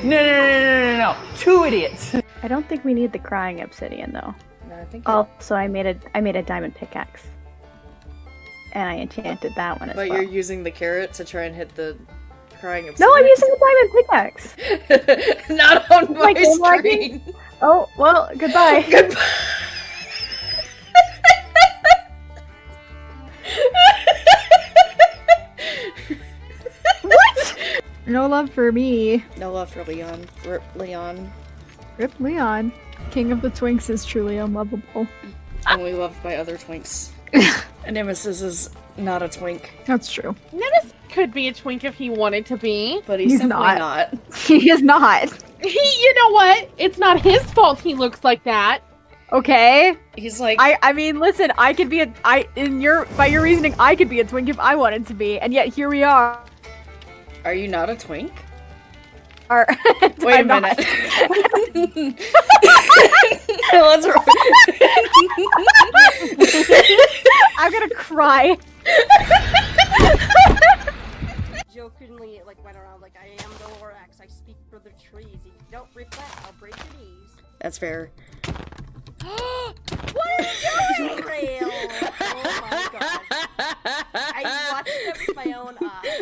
No. 2 idiots. I don't think we need the crying obsidian though. No, I think. Also, I made a diamond pickaxe, and I enchanted that one as well. But you're using the carrot to try and hit the crying obsidian. No, I'm using the diamond pickaxe. Not on my screen. Oh well, goodbye. Goodbye. What? No love for me. No love for Leon. Rip Leon. Rip Leon. King of the Twinks is truly unlovable. Only loved by other twinks. Nemesis is not a twink. That's true. Nemesis could be a twink if he wanted to be. But he's simply not. He is not. You know what? It's not his fault he looks like that. Okay. He's like I mean, listen, I could be by your reasoning, I could be a twink if I wanted to be, and yet here we are. Are you not a twink? Wait a minute. Let's I'm gonna cry. Jokingly, like, went around like, I am the Lorax, I speak for the trees. If you don't reflect, I'll break your knees. That's fair. What are you doing, Rail? Oh my god. I watched it with my own eyes.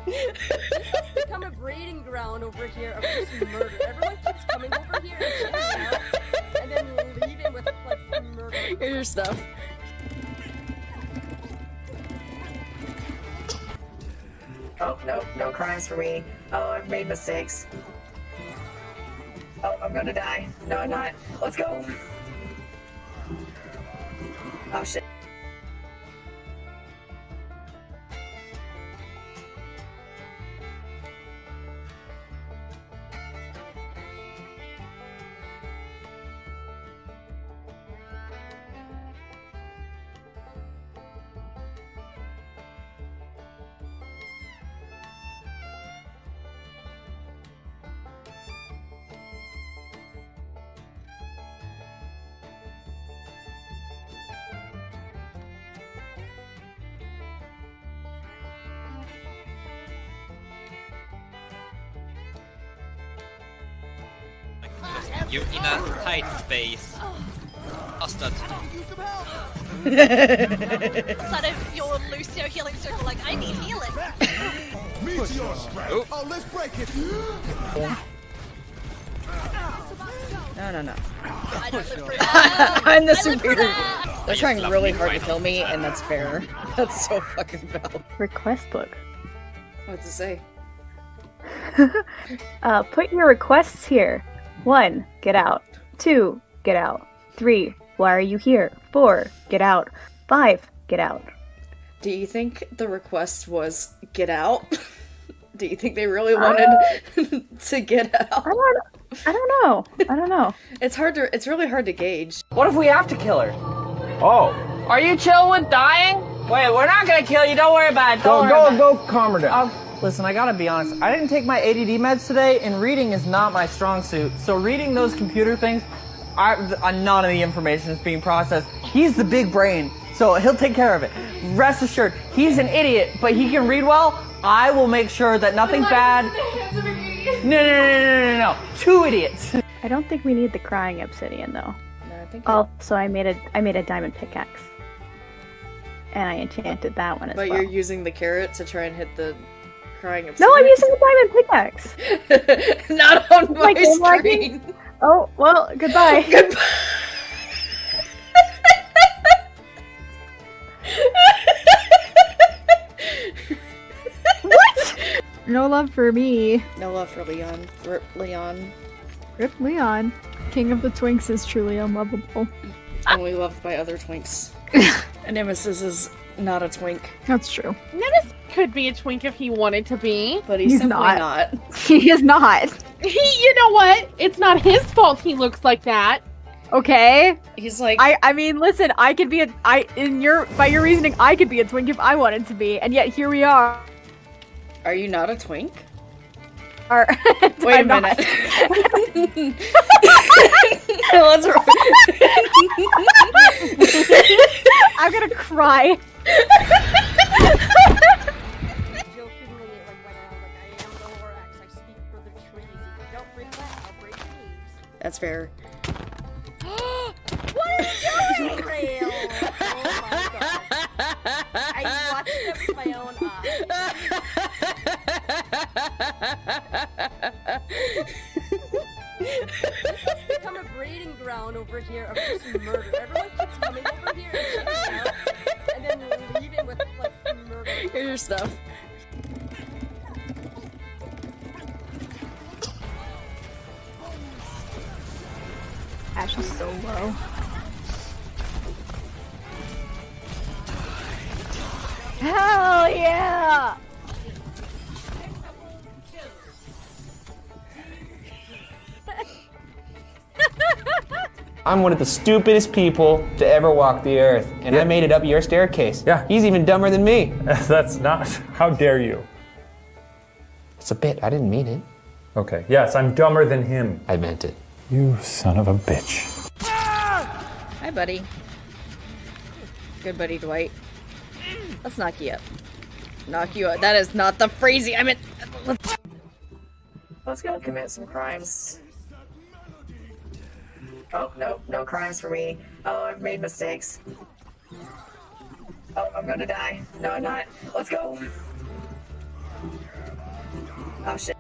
This has become a breeding ground over here of just murder. Everyone keeps coming over here and checking out, and then leaving with, like, murder. Here's your stuff. Oh, no crimes for me. Oh, I've made mistakes. Oh, I'm gonna die. No, I'm not. Let's go. Oh, shit. You're in a tight space. Hostage. Sort of your Lucio healing circle, like, I need healing. Oh, let's break it. No. I don't live for I'm the I live for superior. that. They're trying really hard to kill me, and that's fair. That's so fucking valid. Request book. What's it say? Put your requests here. 1, get out. 2, get out. 3, why are you here? 4, get out. 5, get out. Do you think the request was get out? Do you think they really wanted to get out? I don't know. It's really hard to gauge. What if we have to kill her? Oh. Are you chill with dying? Wait, we're not gonna kill you. Don't worry about it. Go, calm her down. Listen, I gotta be honest. I didn't take my ADD meds today, and reading is not my strong suit. So reading those computer things, none of the information is being processed. He's the big brain, so he'll take care of it. Rest assured, he's an idiot, but he can read well. I will make sure that nothing bad. No. 2 idiots. I don't think we need the crying obsidian though. No, I think. Also, I made a diamond pickaxe, and I enchanted that one as well. But you're using the carrot to try and hit the crying obsidian. No, I'm using the diamond pickaxe. Not on my screen. Oh well, goodbye. Goodbye. What? No love for me. No love for Leon. Rip Leon. Rip Leon. King of the Twinks is truly unlovable. Only loved by other twinks. Nemesis is not a twink. That's true. Nemesis could be a twink if he wanted to be. But he's simply not. He is not. You know what? It's not his fault he looks like that. Okay. He's like I mean, listen, I could be by your reasoning, I could be a twink if I wanted to be, and yet here we are. Are you not a twink? Wait a minute. Let's I'm gonna cry. fair. What are you doing, Rail? Oh my god. I watched it with my own This has become a breeding ground over here of just murder. Everyone keeps coming over here and checking out, and then leaving with, like, murder. Here's your stuff. Ash is so low. Hell yeah! I'm one of the stupidest people to ever walk the earth, and I made it up your staircase. Yeah. He's even dumber than me. That's not. How dare you? It's a bit. I didn't mean it. Okay. Yes, I'm dumber than him. I meant it. You son of a bitch. Hi, buddy. Good buddy, Dwight. Let's knock you up. Knock you up. That is not the phrasing. I meant. Let's go commit some crimes. Oh, no, no crimes for me. Oh, I've made mistakes. Oh, I'm gonna die. No, I'm not. Let's go. Oh, shit.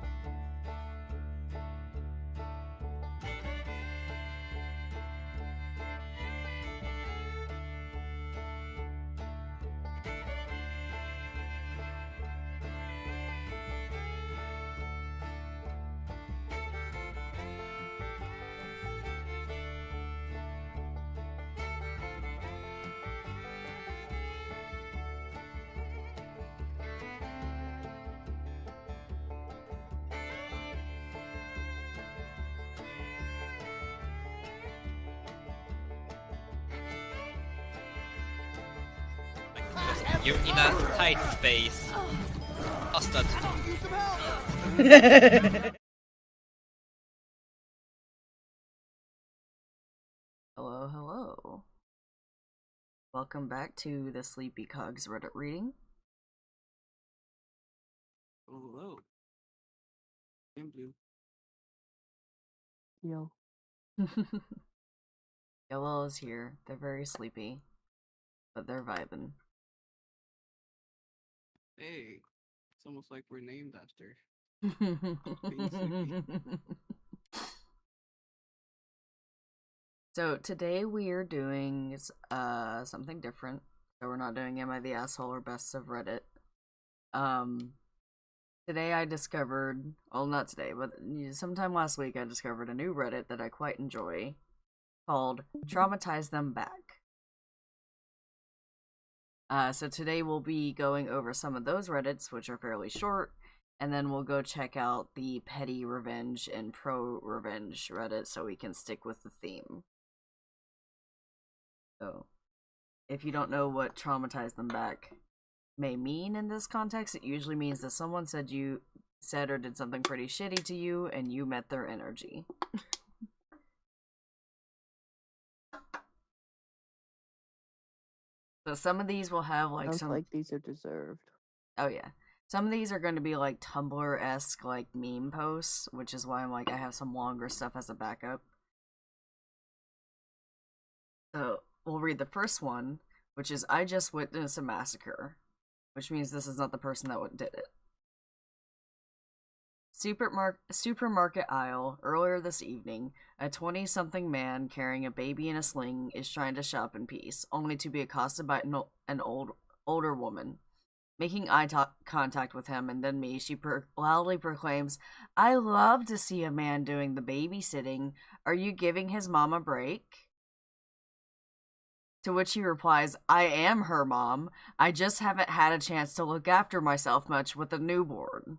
You're in a tight space. Bastard. Hello, hello. Welcome back to the Sleepy Cogs Reddit reading. Oh, hello. I'm blue. Yo. Yellow is here. They're very sleepy, but they're vibing. Hey, it's almost like we're named after. So today we are doing something different. So we're not doing Am I the Asshole or Best of Reddit. Today I discovered, well, not today, but sometime last week I discovered a new Reddit that I quite enjoy called Traumatize Them Back. So today we'll be going over some of those Reddits, which are fairly short, and then we'll go check out the petty revenge and pro-revenge Reddit so we can stick with the theme. So, if you don't know what Traumatize Them Back may mean in this context, it usually means that someone said or did something pretty shitty to you, and you met their energy. So some of these will have like Sounds like these are deserved. Oh yeah. Some of these are going to be like Tumblr-esque like meme posts, which is why I'm like I have some longer stuff as a backup. So we'll read the first one, which is I just witnessed a massacre, which means this is not the person that did it. Supermarket aisle. Earlier this evening, a 20-something man carrying a baby in a sling is trying to shop in peace, only to be accosted by an older woman. Making eye contact with him and then me, she loudly proclaims, "I love to see a man doing the babysitting. Are you giving his mom a break?" To which he replies, "I am her mom. I just haven't had a chance to look after myself much with a newborn."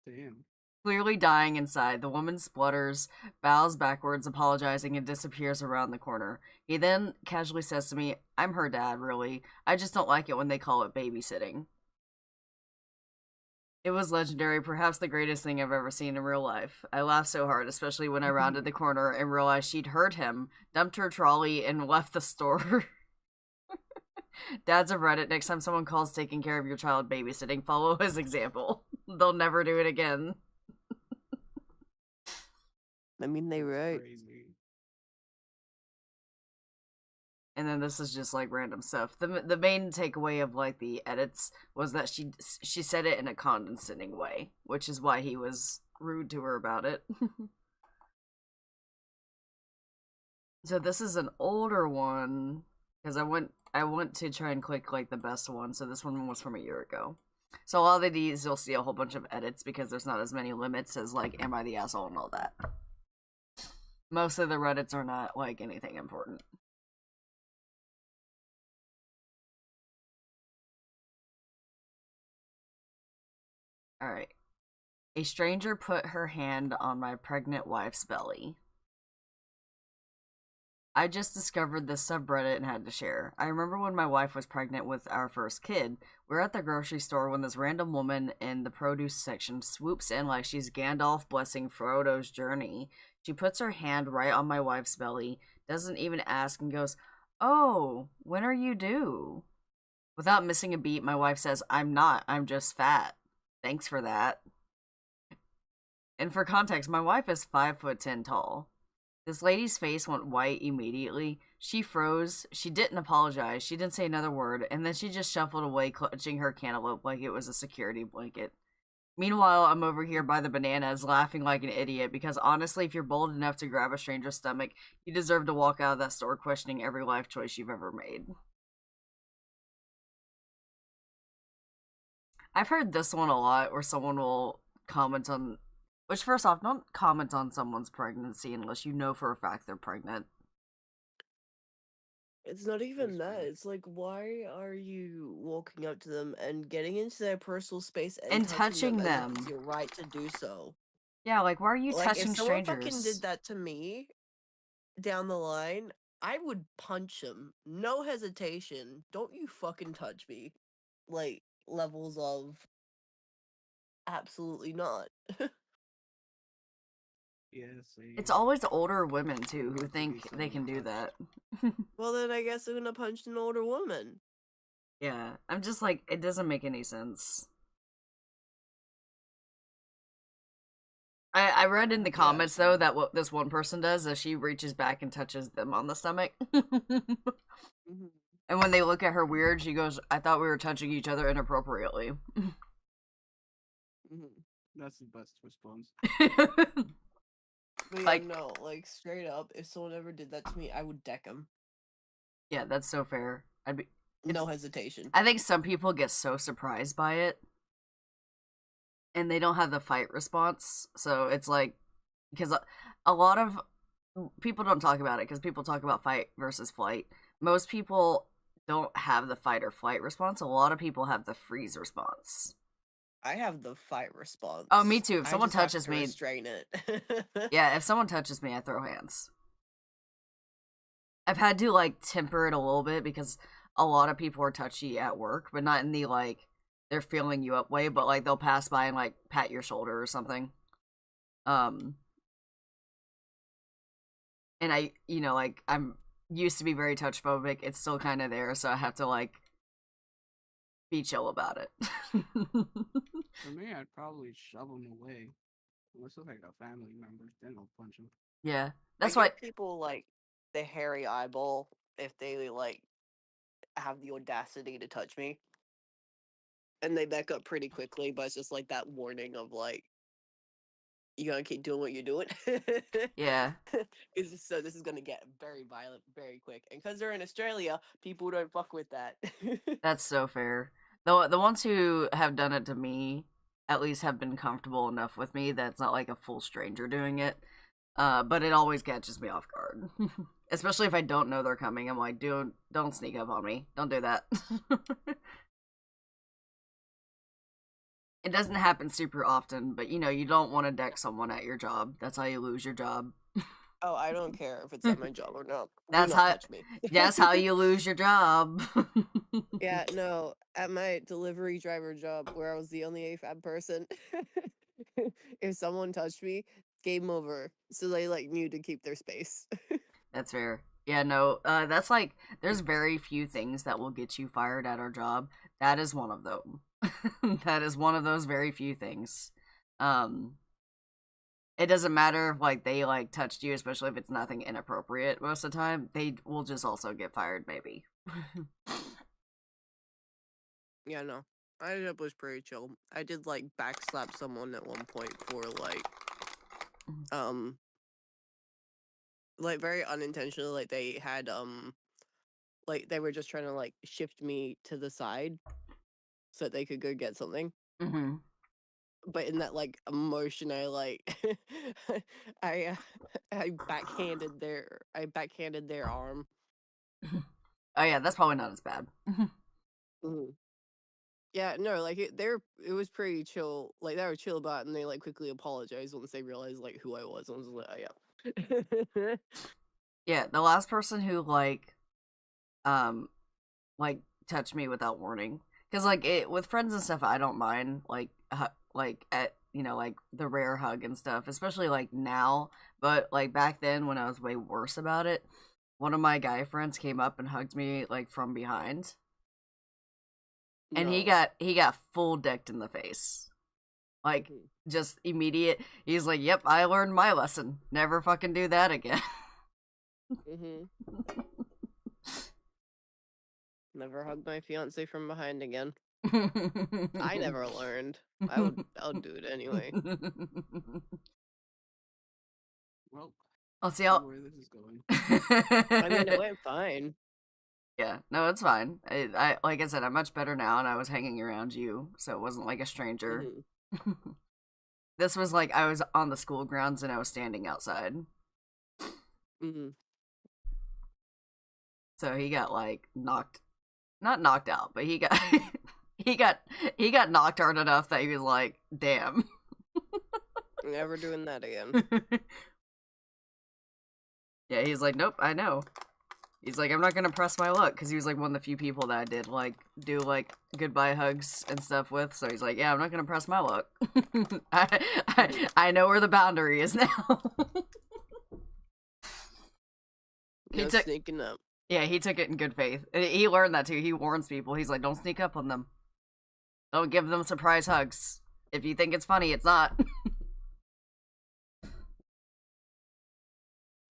Damn. Clearly dying inside, the woman splutters, bows backwards, apologizing, and disappears around the corner. He then casually says to me, "I'm her dad, really. I just don't like it when they call it babysitting." It was legendary, perhaps the greatest thing I've ever seen in real life. I laughed so hard, especially when I rounded the corner and realized she'd heard him, dumped her trolley, and left the store. Dads of Reddit, next time someone calls taking care of your child babysitting, follow his example. They'll never do it again. I mean, they right. Crazy. And then this is just like random stuff. The main takeaway of like the edits was that she said it in a condescending way, which is why he was rude to her about it. So this is an older one because I went to try and click like the best one. So this one was from a year ago. So a lot of these you'll see a whole bunch of edits because there's not as many limits as like Am I the Asshole and all that. Most of the Reddits are not like anything important. Alright. A stranger put her hand on my pregnant wife's belly. I just discovered this subreddit and had to share. I remember when my wife was pregnant with our first kid. We were at the grocery store when this random woman in the produce section swoops in like she's Gandalf blessing Frodo's journey. She puts her hand right on my wife's belly, doesn't even ask, and goes, "Oh, when are you due?" Without missing a beat, my wife says, "I'm not, I'm just fat. Thanks for that." And for context, my wife is 5'10" tall. This lady's face went white immediately. She froze. She didn't apologize. She didn't say another word. And then she just shuffled away, clutching her cantaloupe like it was a security blanket. Meanwhile, I'm over here by the bananas, laughing like an idiot, because honestly, if you're bold enough to grab a stranger's stomach, you deserve to walk out of that store questioning every life choice you've ever made. I've heard this one a lot, where someone will comment on... Which, first off, don't comment on someone's pregnancy unless you know for a fact they're pregnant. It's not even that. It's like, why are you walking up to them and getting into their personal space and touching them? As if it's your right to do so. Yeah, like, why are you touching strangers? If someone strangers? fucking did that to me down the line, I would punch him. No hesitation. Don't you fucking touch me. Like, levels of... Absolutely not. It's always older women, too, who think they can do that. Well, then I guess I'm gonna punch an older woman. Yeah, I'm just like, it doesn't make any sense. I read in the comments, though, that what this one person does is she reaches back and touches them on the stomach. Mm-hmm. And when they look at her weird, she goes, "I thought we were touching each other inappropriately." Mm-hmm. That's the best response. But yeah, Like- no, like, straight up, if someone ever did that to me, I would deck them. Yeah, that's so fair. No hesitation. I think some people get so surprised by it, and they don't have the fight response. So it's like, because a lot of people don't talk about it, because people talk about fight versus flight. Most people don't have the fight or flight response. A lot of people have the freeze response. I have the fight response. Oh, me too. If I someone just have touches to me, restrain it. yeah, if someone touches me, I throw hands. I've had to like temper it a little bit because a lot of people are touchy at work, but not in the like they're feeling you up way, but like they'll pass by and like pat your shoulder or something. And I, like I'm used to be very touch phobic. It's still kind of there, so I have to like be chill about it. For me, I'd probably shove them away. Unless it's like a family member, then I'll punch them. Yeah, that's I why give people like the hairy eyeball if they like have the audacity to touch me, and they back up pretty quickly. But it's just like that warning of like, you gotta keep doing what you're doing. yeah. So this is gonna get very violent very quick, and because they're in Australia, people don't fuck with that. That's so fair. The ones who have done it to me at least have been comfortable enough with me that it's not like a full stranger doing it. But it always catches me off guard. Especially if I don't know they're coming. I'm like, dude, don't sneak up on me. Don't do that. It doesn't happen super often, but you don't want to deck someone at your job. That's how you lose your job. Oh, I don't care if it's at my job or not. That's Do not how touch me. that's how you lose your job. Yeah, no, at my delivery driver job where I was the only AFAB person, if someone touched me, game over. So they like knew to keep their space. That's fair. Yeah, no, that's like, there's very few things that will get you fired at our job. That is one of them. That is one of those very few things. it doesn't matter if like they like touched you, especially if it's nothing inappropriate. Most of the time, they will just also get fired. Maybe. Yeah, no. I was pretty chill. I did like backslap someone at one point for like very unintentionally. Like they had like they were just trying to like shift me to the side so that they could go get something. Mm-hmm. But in that like emotion, I like I backhanded their arm. Oh yeah, that's probably not as bad. Mm-hmm. Yeah, no, like it was pretty chill. Like they were chill about it, and they like quickly apologized once they realized like who I was. I was like, oh, yeah. Yeah, the last person who like touched me without warning, because like it with friends and stuff, I don't mind like at like the rare hug and stuff, especially like now. But like back then when I was way worse about it, one of my guy friends came up and hugged me like from behind. And he got full decked in the face. Like, just immediate. He's like, yep, I learned my lesson. Never fucking do that again. Never hug my fiance from behind again. I never learned. I'll do it anyway. Well, I'll see how where this is going. I mean, it went fine. Yeah, no, it's fine. I like I said, I'm much better now, and I was hanging around you, so it wasn't like a stranger. This was like I was on the school grounds and I was standing outside. So he got like not knocked out, but he got he got knocked hard enough that he was like, damn. Never doing that again. Yeah, he's like, nope, I know. He's like, I'm not gonna press my luck, because he was like one of the few people that I did like do like goodbye hugs and stuff with. So he's like, yeah, I'm not gonna press my luck. I know where the boundary is now. No sneaking up. Yeah, he took it in good faith. He learned that too. He warns people. He's like, don't sneak up on them. Don't give them surprise hugs. If you think it's funny, it's not.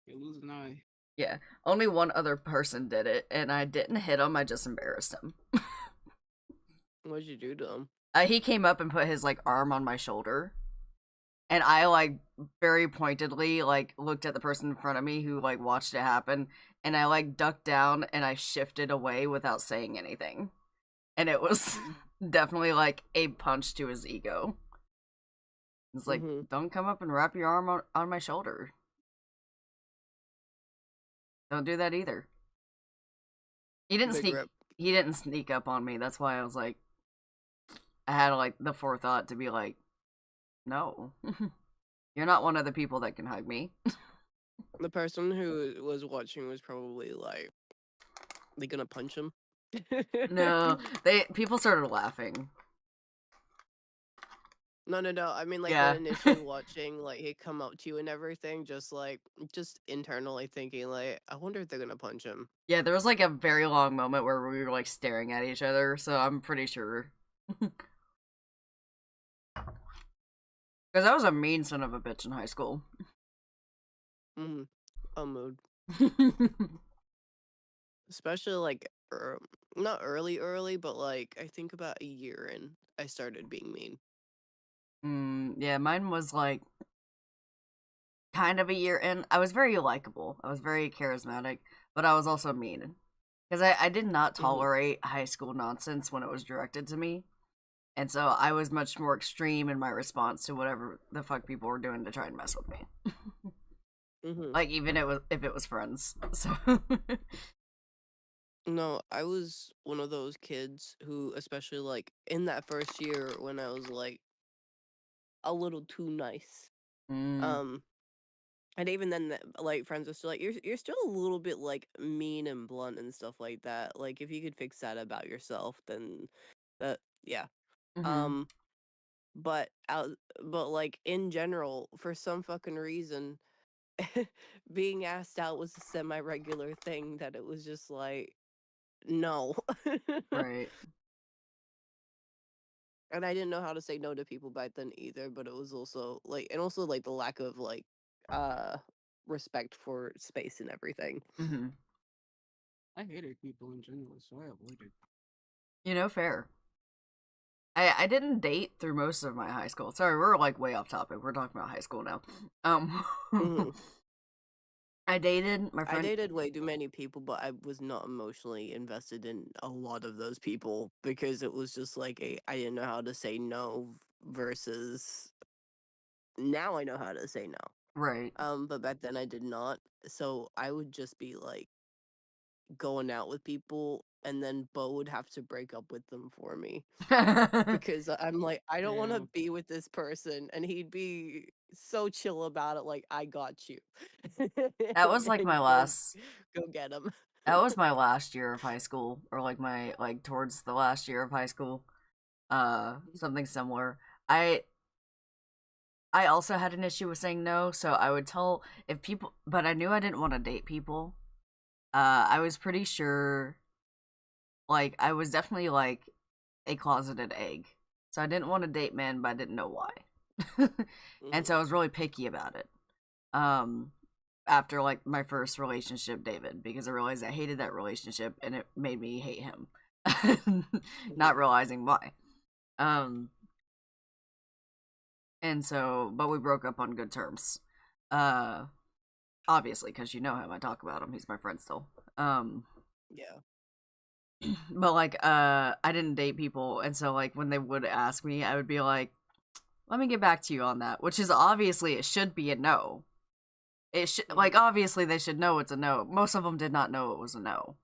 You lose an eye. Yeah, only one other person did it, and I didn't hit him, I just embarrassed him. What'd you do to him? He came up and put his, like, arm on my shoulder, and I, like, very pointedly, like, looked at the person in front of me who, like, watched it happen, and I, like, ducked down, and I shifted away without saying anything. And it was definitely, like, a punch to his ego. It's like, don't come up and wrap your arm on my shoulder. Don't do that either. He didn't sneak up on me. That's why I was like, I had like the forethought to be like, no, you're not one of the people that can hug me. The person who was watching was probably like, they gonna punch him? No, people started laughing. No. I mean, like, Yeah. when initially watching, like, he come up to you and everything, just internally thinking, like, I wonder if they're gonna punch him. Yeah, there was, like, a very long moment where we were, like, staring at each other, so I'm pretty sure. Because I was a mean son of a bitch in high school. A mood. Especially, like, not early, but, like, I think about a year in, I started being mean. Yeah, mine was like kind of a year in. I was very likable. I was very charismatic, but I was also mean. Because I did not tolerate high school nonsense when it was directed to me. And so I was much more extreme in my response to whatever the fuck people were doing to try and mess with me. Like, even if it was friends. So No, I was one of those kids who, especially, like, in that first year when I was, like, a little too nice. And even then, like, friends are still like, you're still a little bit, like, mean and blunt and stuff like that. Like, if you could fix that about yourself, then yeah. But like, in general, for some fucking reason, being asked out was a semi-regular thing that it was just like, no. Right. And I didn't know how to say no to people back then either, but it was also like the lack of like respect for space and everything. Mm-hmm. I hated people in general, so I avoided. You know, fair. I didn't date through most of my high school. Sorry, we're like way off topic. We're talking about high school now. I dated my friend. I dated way too many people, but I was not emotionally invested in a lot of those people because it was just like I didn't know how to say no versus now I know how to say no. Right. But back then I did not. So I would just be like going out with people and then Bo would have to break up with them for me. Because I'm like, I don't want to be with this person, and he'd be so chill about it, like I got you. That was like my last. Go get him. That was my last year of high school, or like my towards the last year of high school. Something similar. I also had an issue with saying no, so I would tell if people, but I knew I didn't want to date people. I was pretty sure, like I was definitely like a closeted egg, so I didn't want to date men, but I didn't know why, and so I was really picky about it. After like my first relationship, David, because I realized I hated that relationship and it made me hate him, not realizing why. And so, but we broke up on good terms. Obviously, because you know him, I talk about him. He's my friend still. Yeah. But like, I didn't date people, and so like when they would ask me, I would be like, "Let me get back to you on that," which is obviously it should be a no. It should like obviously they should know it's a no. Most of them did not know it was a no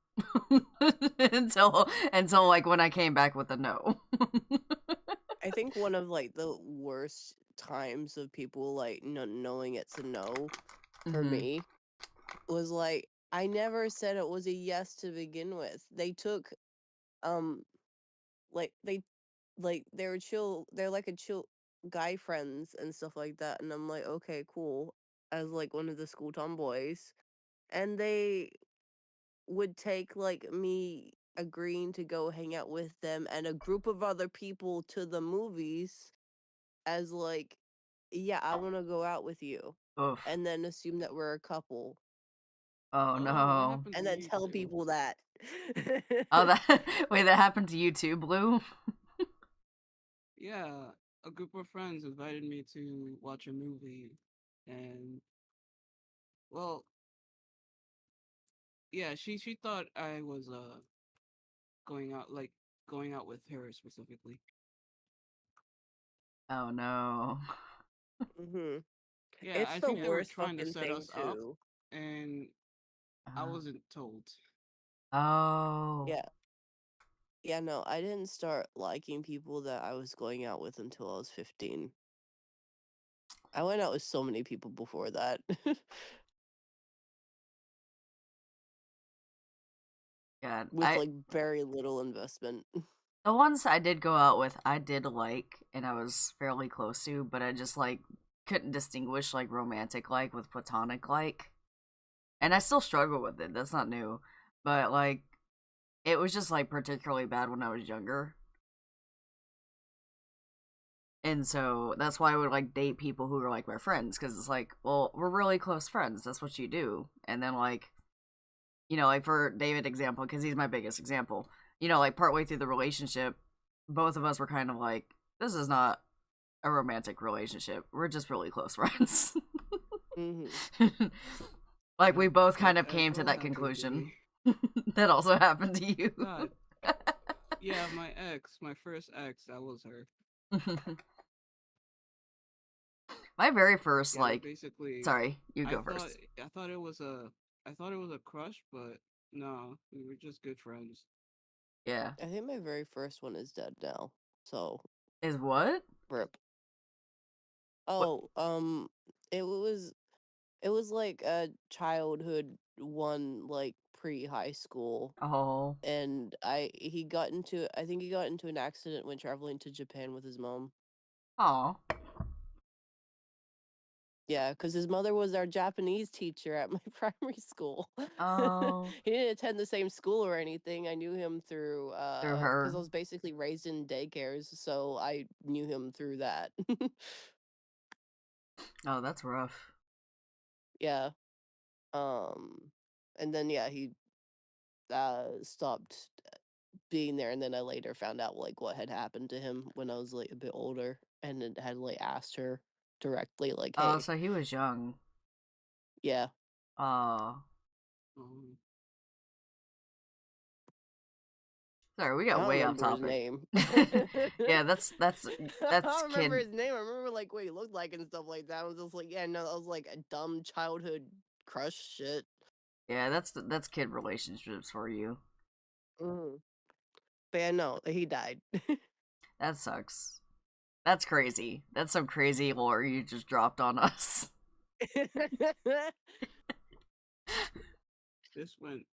until like when I came back with a no. I think one of like the worst times of people like not knowing it's a no for me was like I never said it was a yes to begin with. They took like they're chill, they're like a chill guy friends and stuff like that, and I'm like, okay, cool, as like one of the school tomboys, and they would take like me agreeing to go hang out with them and a group of other people to the movies as like, yeah, I want to go out with you. Oof. And then assume that we're a couple. Oh no. And then tell people that. Oh, that wait, that happened to you too, Blue? Yeah, a group of friends invited me to watch a movie, and well, yeah, she thought I was going out with her specifically. Oh no. Yeah, It's I the think they were worst trying to fucking set thing us up, too. and I wasn't told. Oh. Yeah. Yeah, no, I didn't start liking people that I was going out with until I was 15. I went out with so many people before that. Yeah, with like very little investment. the ones I did go out with, I did like, and I was fairly close to, but I just like couldn't distinguish like romantic like with platonic like, and I still struggle with it. That's not new, but like it was just like particularly bad when I was younger, and so that's why I would like date people who were like my friends, because it's like, well, we're really close friends. That's what you do, and then like, you know, like for David example, because he's my biggest example. You know, like partway through the relationship, both of us were kind of like, this is not a romantic relationship. We're just really close friends. Like we both kind of came to that conclusion. That also happened to you. Yeah, my first ex, that was her. My very first Yeah, like basically. Sorry, you go first. I thought it was a crush, but no, we were just good friends. Yeah. I think my very first one is dead now. So Is what? RIP. Oh, it was like a childhood one, like pre-high school. Oh. And I think he got into an accident when traveling to Japan with his mom. Oh. Yeah, because his mother was our Japanese teacher at my primary school. Oh. He didn't attend the same school or anything. I knew him through Through because her. I was basically raised in daycares, so I knew him through that. Oh, that's rough. Yeah. And then yeah, he stopped being there, and then I later found out like what had happened to him when I was like a bit older, and it had like asked her directly like, Oh, "Hey, so he was young. yeah." Oh. Um, Sorry, we I got don't way off remember his topic. name. Yeah, that's I don't remember kid. his name. I remember like what he looked like and stuff like that. I was just like, yeah, no, that was like a dumb childhood crush shit. Yeah, that's kid relationships for you. Mm. But yeah, no, he died. That sucks. That's crazy. That's some crazy lore you just dropped on us. this went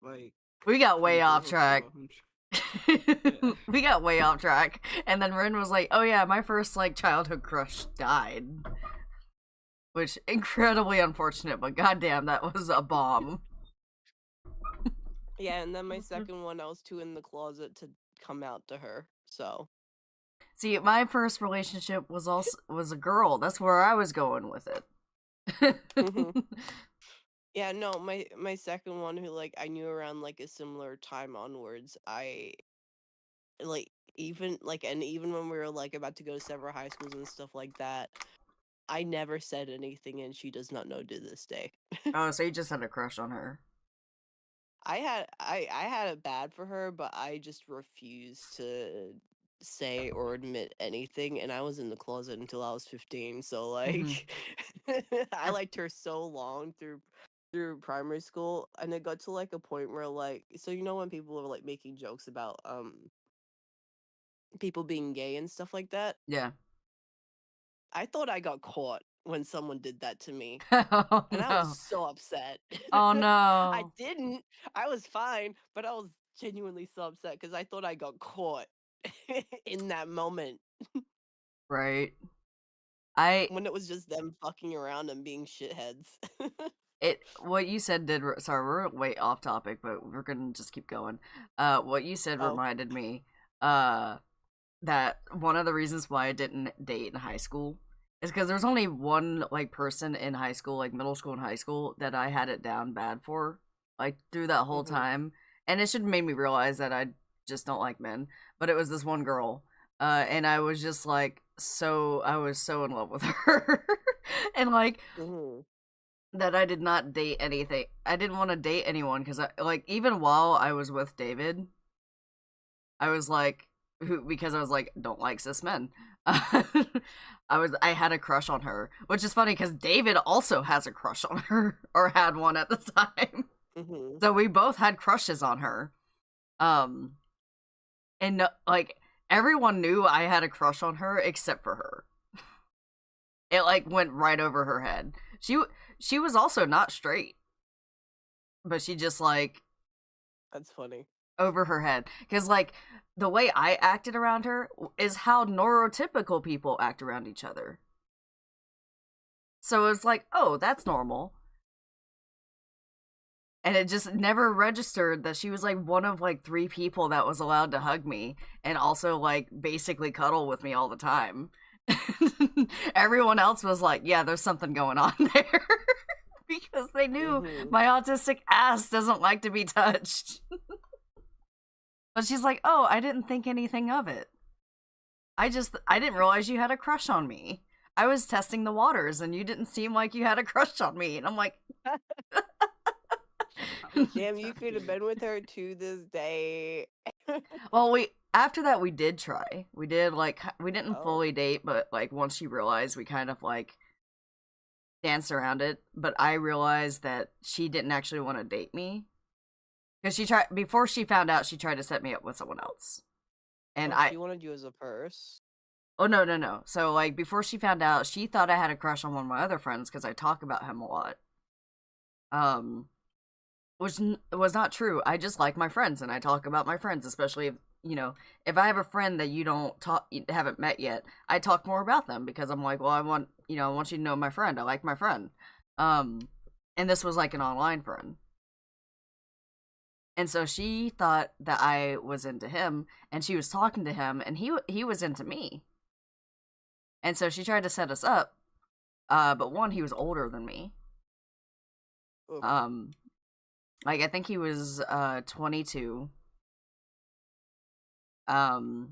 like We got from way off zero to track. 100. We got way off track. And then Rin was like, "Oh yeah, my first like childhood crush died." Which incredibly unfortunate, but goddamn, that was a bomb. Yeah, and then my second one, I was too in the closet to come out to her. So See, my first relationship was a girl. That's where I was going with it. yeah, no, my second one, who like I knew around like a similar time onwards, I like even like, and even when we were like about to go to several high schools and stuff like that, I never said anything, and she does not know to this day. Oh, so you just had a crush on her. I had it bad for her, but I just refused to say or admit anything, and I was in the closet until I was 15. So like I liked her so long through primary school, and it got to like a point where like, so you know when people are like making jokes about people being gay and stuff like that? Yeah. I thought I got caught when someone did that to me. Oh And I no. was so upset. Oh I no. didn't. I was fine, but I was genuinely so upset because I thought I got caught in that moment Right. when it was just them fucking around and being shitheads. What you said did sorry, we're way off topic, but we're gonna just keep going. What you said Oh. reminded me that one of the reasons why I didn't date in high school is because there's only one like person in high school, like middle school and high school, that I had it down bad for, like through that whole time. And it should have made me realize that I just don't like men. But it was this one girl. And I was just like I was so in love with her. And like that I did not date anything. I didn't want to date anyone because I like, even while I was with David, I was like, because I was like, don't like cis men. I had a crush on her, which is funny because David also has a crush on her, or had one at the time. So we both had crushes on her. And like everyone knew I had a crush on her except for her. It like went right over her head. She was also not straight, but she just like, that's funny, over her head, because like the way I acted around her is how neurotypical people act around each other. So it's like, oh, that's normal. And it just never registered that she was like one of like 3 people that was allowed to hug me and also like basically cuddle with me all the time. Everyone else was like, yeah, there's something going on there. Because they knew my autistic ass doesn't like to be touched. But she's like, oh, I didn't think anything of it. I didn't realize you had a crush on me. I was testing the waters and you didn't seem like you had a crush on me. And I'm like, damn, you could have been with her to this day. Well, after that we did try. We did like, we didn't fully date, but like once she realized, we kind of like danced around it. But I realized that she didn't actually want to date me. Because before she found out, she tried to set me up with someone else. And she wanted you as a purse? Oh, no. So, like, before she found out, she thought I had a crush on one of my other friends because I talk about him a lot. Which was not true. I just like my friends, and I talk about my friends, especially if, if I have a friend that you haven't met yet, I talk more about them because I'm like, well, I want you to know my friend. I like my friend. And this was like an online friend. And so she thought that I was into him, and she was talking to him, and he was into me. And so she tried to set us up, but one, he was older than me. Oof. Like I think he was 22. No.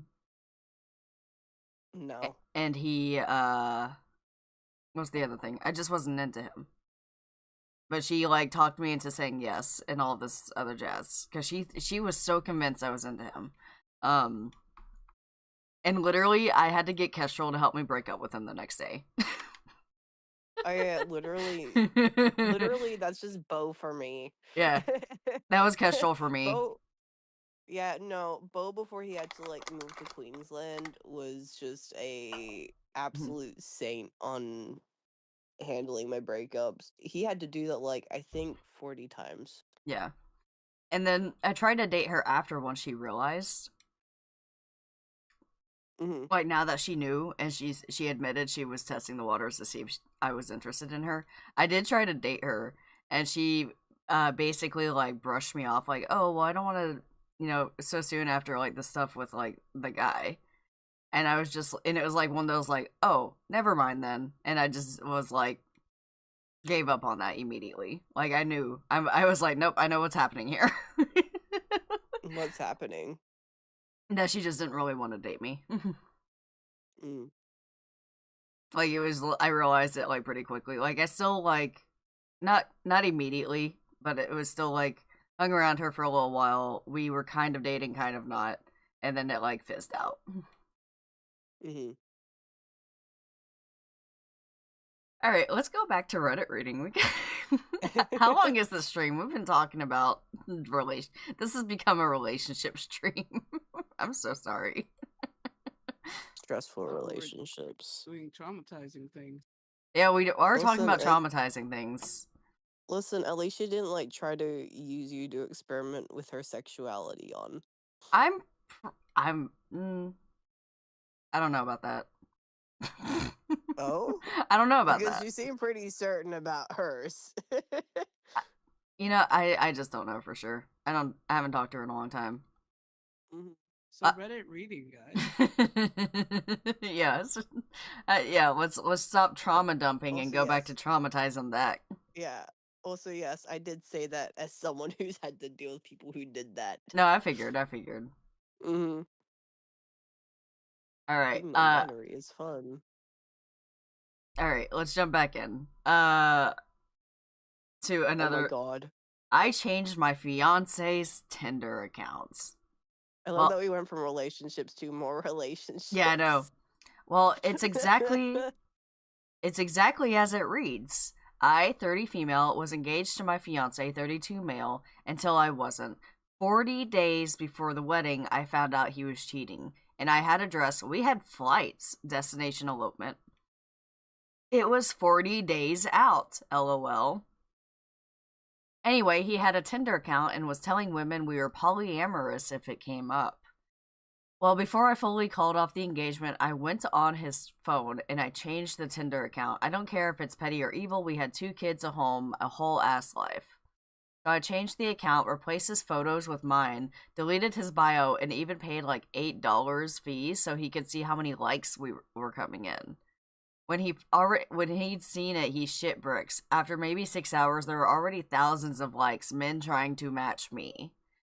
And he what's the other thing? I just wasn't into him. But she like talked me into saying yes and all this other jazz because she was so convinced I was into him. And literally I had to get Kestrel to help me break up with him the next day. Oh yeah, literally that's just Bo for me. Yeah. That was Kestrel for me. Bo Bo before he had to like move to Queensland was just a absolute saint on handling my breakups. He had to do that like I think 40 times. Yeah. And then I tried to date her after once she realized. Mm-hmm. Like now that she knew and she admitted she was testing the waters to see if I was interested in her. I did try to date her and she basically like brushed me off like, "Oh, well I don't want to, so soon after like the stuff with like the guy." And I was just, and it was like one of those like, "Oh, never mind then." And I just was like, gave up on that immediately. Like I knew, I was like, nope, I know what's happening here. What's happening? That she just didn't really want to date me. Mm. Like it was, I realized it like pretty quickly. Like I still like, not immediately, but it was still like hung around her for a little while. We were kind of dating, kind of not, and then it like fizzed out. Mm-hmm. All right, let's go back to Reddit reading. How long is this stream? We've been talking about This has become a relationship stream. I'm so sorry. Stressful relationships. Doing traumatizing things. Yeah, we are talking about traumatizing things. Listen, at least she didn't like try to use you to experiment with her sexuality on. I don't know about that. Oh? I don't know about because that. you seem pretty certain about hers. I just don't know for sure. I haven't talked to her in a long time. Mm-hmm. So Reddit reading, guys. Yes. Yeah, let's stop trauma dumping and go back to traumatize on that. Yeah. Also, yes, I did say that as someone who's had to deal with people who did that. No, I figured. Mm-hmm. All right. Non-binary is fun. All right, let's jump back in. To another. Oh my god. I changed my fiance's Tinder accounts. I love that we went from relationships to more relationships. Yeah, I know. Well, it's exactly as it reads. I, 30 female, was engaged to my fiance, 32 male, until I wasn't. 40 days before the wedding, I found out he was cheating. And I had a dress. We had flights. Destination elopement. It was 40 days out, LOL. Anyway, he had a Tinder account and was telling women we were polyamorous if it came up. Well, before I fully called off the engagement, I went on his phone and I changed the Tinder account. I don't care if it's petty or evil. We had 2 kids, a home, a whole ass life. So I changed the account, replaced his photos with mine, deleted his bio, and even paid like $8 fees so he could see how many likes we were coming in. When he'd seen it, he shit bricks. After maybe 6 hours, there were already thousands of likes, men trying to match me.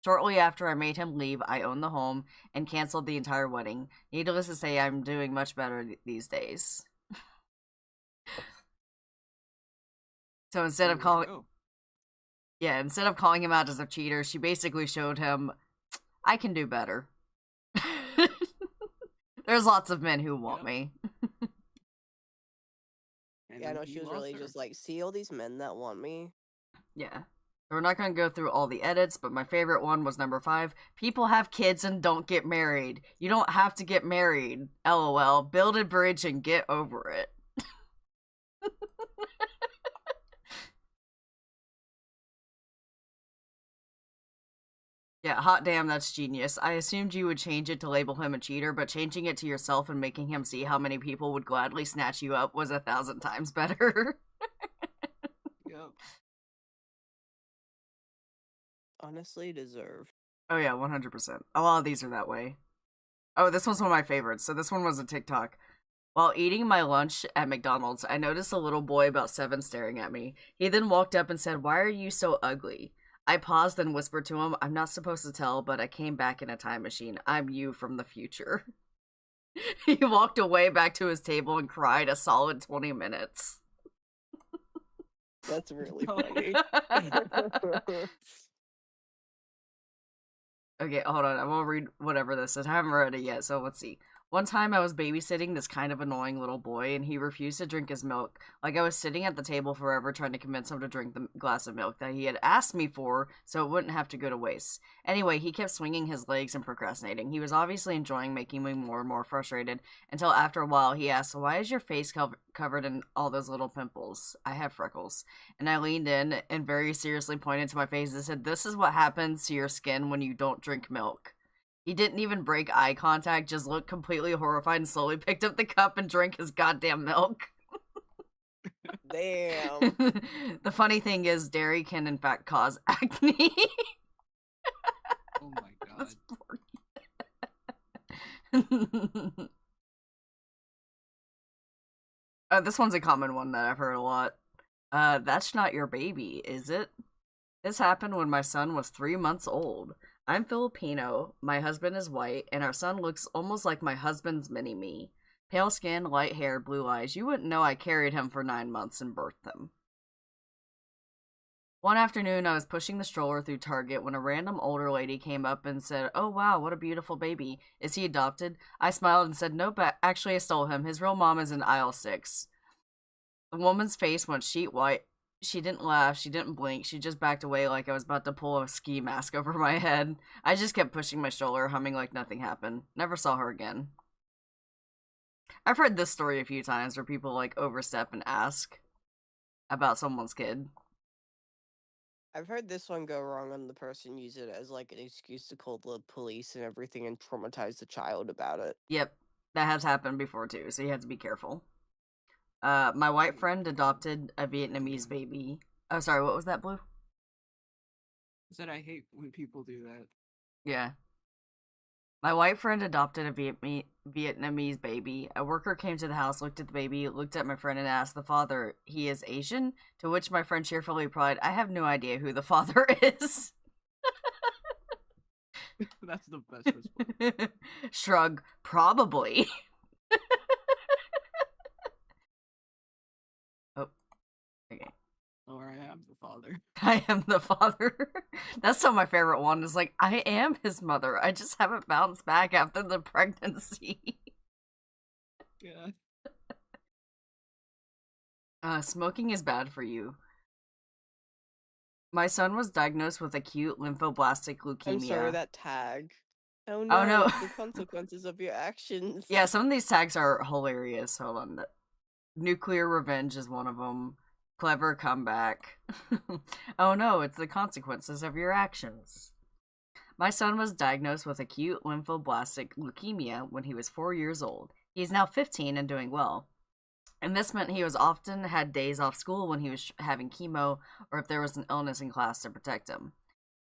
Shortly after I made him leave, I owned the home and canceled the entire wedding. Needless to say, I'm doing much better these days. So instead of calling him out as a cheater, she basically showed him, I can do better. There's lots of men who want me. Yeah, no, she was really just like, see all these men that want me? Yeah. We're not going to go through all the edits, but my favorite one was number 5. People have kids and don't get married. You don't have to get married. LOL. Build a bridge and get over it. Yeah, hot damn, that's genius. I assumed you would change it to label him a cheater, but changing it to yourself and making him see how many people would gladly snatch you up was 1,000 times better. Yep. Honestly deserved. Oh yeah, 100%. A lot of these are that way. Oh, this one's one of my favorites. So this one was a TikTok. While eating my lunch at McDonald's, I noticed a little boy about 7 staring at me. He then walked up and said, "Why are you so ugly?" I paused and whispered to him, "I'm not supposed to tell, but I came back in a time machine. I'm you from the future." He walked away back to his table and cried a solid 20 minutes. That's really funny. Okay, hold on. I will read whatever this is. I haven't read it yet, so let's see. One time I was babysitting this kind of annoying little boy, and he refused to drink his milk. Like, I was sitting at the table forever trying to convince him to drink the glass of milk that he had asked me for, so it wouldn't have to go to waste. Anyway, he kept swinging his legs and procrastinating. He was obviously enjoying making me more and more frustrated, until after a while he asked, "Why is your face covered in all those little pimples?" I have freckles. And I leaned in and very seriously pointed to my face and said, "This is what happens to your skin when you don't drink milk." He didn't even break eye contact, just looked completely horrified and slowly picked up the cup and drank his goddamn milk. Damn. The funny thing is, dairy can in fact cause acne. Oh my god. This one's a common one that I've heard a lot. That's not your baby, is it? This happened when my son was 3 months old. I'm Filipino, my husband is white, and our son looks almost like my husband's mini-me. Pale skin, light hair, blue eyes. You wouldn't know I carried him for 9 months and birthed him. One afternoon, I was pushing the stroller through Target when a random older lady came up and said, "Oh wow, what a beautiful baby. Is he adopted?" I smiled and said, "Nope, actually I stole him. His real mom is in aisle 6. The woman's face went sheet white. She didn't laugh, she didn't blink, she just backed away like I was about to pull a ski mask over my head. I just kept pushing my stroller, humming like nothing happened. Never saw her again. I've heard this story a few times where people, like, overstep and ask about someone's kid. I've heard this one go wrong and the person use it as, like, an excuse to call the police and everything and traumatize the child about it. Yep, that has happened before too, so you have to be careful. My white friend adopted a Vietnamese baby. Oh, sorry, what was that, Blue? I said I hate when people do that. Yeah. My white friend adopted a Vietnamese baby. A worker came to the house, looked at the baby, looked at my friend, and asked the father, "He is Asian?" To which my friend cheerfully replied, "I have no idea who the father is." That's the best response. Shrug, probably. Oh, okay. Or I am the father. I am the father. That's still my favorite one. Is like, I am his mother. I just haven't bounced back after the pregnancy. Yeah. Smoking is bad for you. My son was diagnosed with acute lymphoblastic leukemia. I'm sorry, that tag. Oh no, Oh, no. the consequences of your actions. Yeah, some of these tags are hilarious. Hold on. Nuclear revenge is one of them. Clever comeback. Oh no, it's the consequences of your actions. My son was diagnosed with acute lymphoblastic leukemia when he was 4 years old. He is now 15 and doing well. And this meant he was often had days off school when he was having chemo or if there was an illness in class to protect him.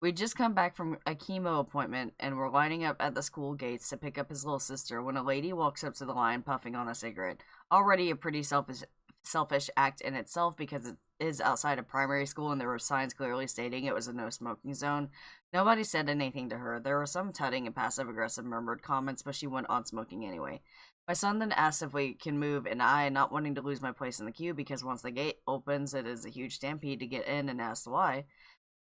We'd just come back from a chemo appointment and were lining up at the school gates to pick up his little sister when a lady walks up to the line puffing on a cigarette. Already a pretty selfish act in itself because it is outside of primary school and there were signs clearly stating it was a no smoking zone. Nobody said anything to her. There were some tutting and passive-aggressive murmured comments, but she went on smoking anyway. My son then asked if we can move, and I, not wanting to lose my place in the queue because once the gate opens, it is a huge stampede to get in, and asked why.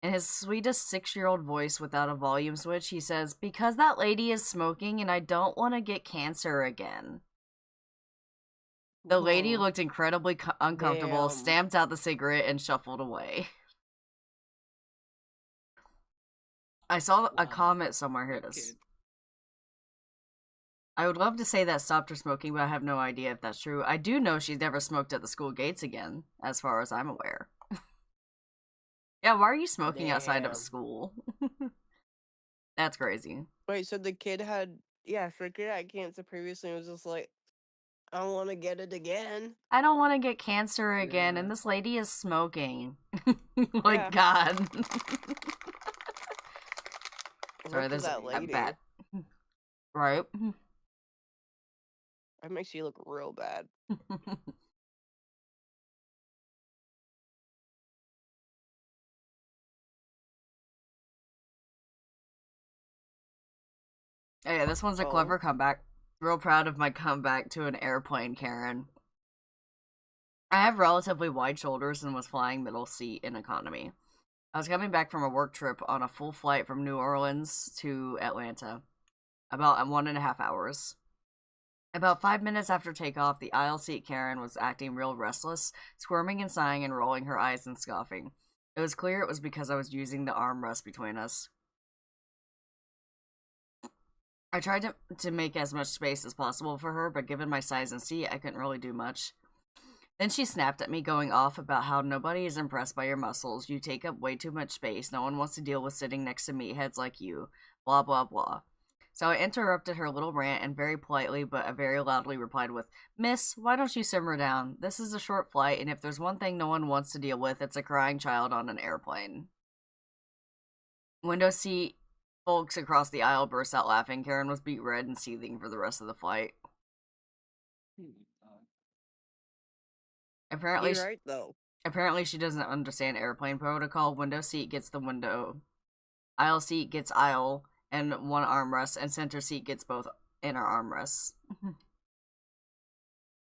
In his sweetest 6-year-old voice without a volume switch, he says, "Because that lady is smoking and I don't want to get cancer again." The lady looked incredibly uncomfortable, stamped out the cigarette, and shuffled away. I saw a comment somewhere. Here it is. I would love to say that stopped her smoking, but I have no idea if that's true. I do know she's never smoked at the school gates again, as far as I'm aware. Yeah, why are you smoking outside of school? That's crazy. Wait, so the kid had cancer previously and was just like, I don't want to get it again. I don't want to get cancer again, and this lady is smoking. Like, Yeah. God. Sorry, Look there's at that a lady. bat. Right? That makes you look real bad. Oh, yeah, this one's a clever comeback. Real proud of my comeback to an airplane, Karen. I have relatively wide shoulders and was flying middle seat in economy. I was coming back from a work trip on a full flight from New Orleans to Atlanta. About 1.5 hours. About 5 minutes after takeoff, the aisle seat Karen was acting real restless, squirming and sighing and rolling her eyes and scoffing. It was clear it was because I was using the armrest between us. I tried to make as much space as possible for her, but given my size and seat, I couldn't really do much. Then she snapped at me, going off about how nobody is impressed by your muscles, you take up way too much space, no one wants to deal with sitting next to meatheads like you, blah blah blah. So I interrupted her little rant and very politely but very loudly replied with, Miss, why don't you simmer down? This is a short flight, and if there's one thing no one wants to deal with, it's a crying child on an airplane. Window seat folks across the aisle burst out laughing. Karen was beet red and seething for the rest of the flight. Apparently, You're right, though. Apparently she doesn't understand airplane protocol. Window seat gets the window. Aisle seat gets aisle and one armrest, and center seat gets both inner armrests.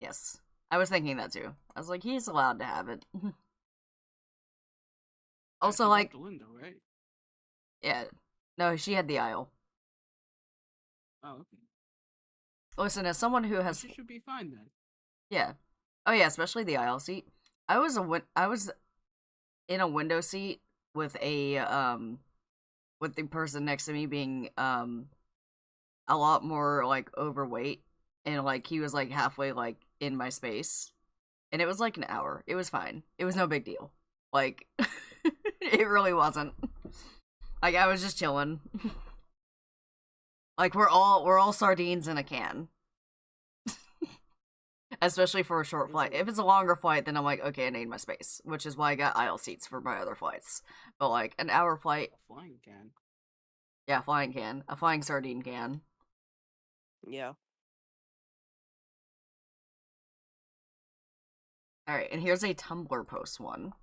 Yes. I was thinking that too. I was like, he's allowed to have it. Also, like... the window, right? Yeah. No, she had the aisle. Oh, okay. Listen, as someone who has... She should be fine then. Yeah. Oh yeah, especially the aisle seat. I was in a window seat with with the person next to me being a lot more like overweight, and like he was like halfway like in my space, and it was like an hour. It was fine. It was no big deal. Like it really wasn't. Like I was just chilling. Like we're all sardines in a can. Especially for a short flight. If it's a longer flight, then I'm like, okay, I need my space. Which is why I got aisle seats for my other flights. But like, an hour flight... Flying can. Yeah, flying can. A flying sardine can. Yeah. Alright, and here's a Tumblr post one.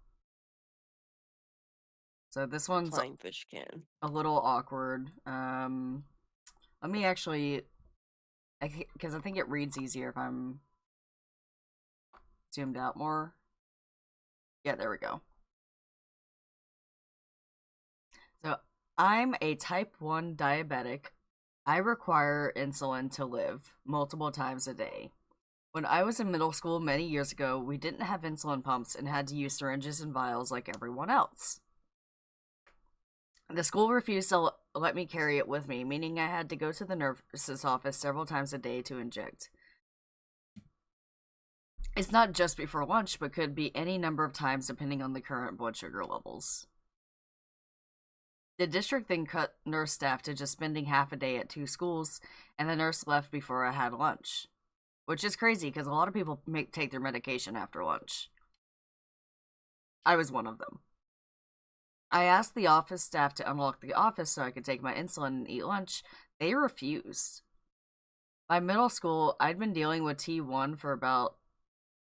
So this one's... Flying fish can. A little awkward. Let me actually... Because I think it reads easier if I'm... zoomed out more. Yeah, there we go. So, I'm a type 1 diabetic. I require insulin to live multiple times a day. When I was in middle school many years ago, we didn't have insulin pumps and had to use syringes and vials like everyone else. The school refused to let me carry it with me, meaning I had to go to the nurse's office several times a day to inject. It's not just before lunch, but could be any number of times depending on the current blood sugar levels. The district then cut nurse staff to just spending half a day at 2 schools, and the nurse left before I had lunch. Which is crazy, because a lot of people take their medication after lunch. I was one of them. I asked the office staff to unlock the office so I could take my insulin and eat lunch. They refused. By middle school, I'd been dealing with T1 for about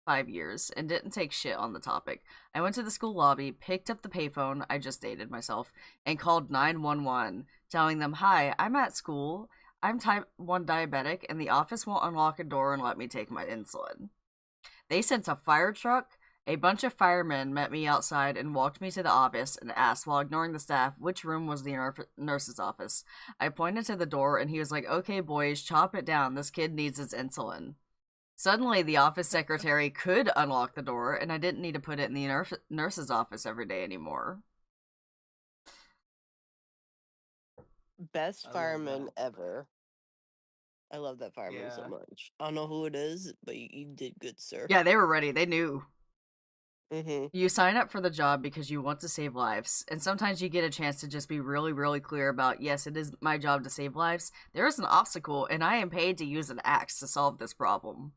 5 years and didn't take shit on the topic. I went to the school lobby, picked up the payphone, I just dated myself, and called 911, telling them, hi, I'm at school, I'm type 1 diabetic, and the office won't unlock a door and let me take my insulin. They sent a fire truck. A bunch of firemen met me outside and walked me to the office and asked, while ignoring the staff, which room was the nurse's office. I pointed to the door and he was like, okay boys, chop it down, this kid needs his insulin. Suddenly, the office secretary could unlock the door, and I didn't need to put it in the nurse's office every day anymore. Best fireman ever. I love that fireman so much. I don't know who it is, but you did good, sir. Yeah, they were ready. They knew. You sign up for the job because you want to save lives, and sometimes you get a chance to just be really, really clear about, yes, it is my job to save lives. There is an obstacle, and I am paid to use an axe to solve this problem.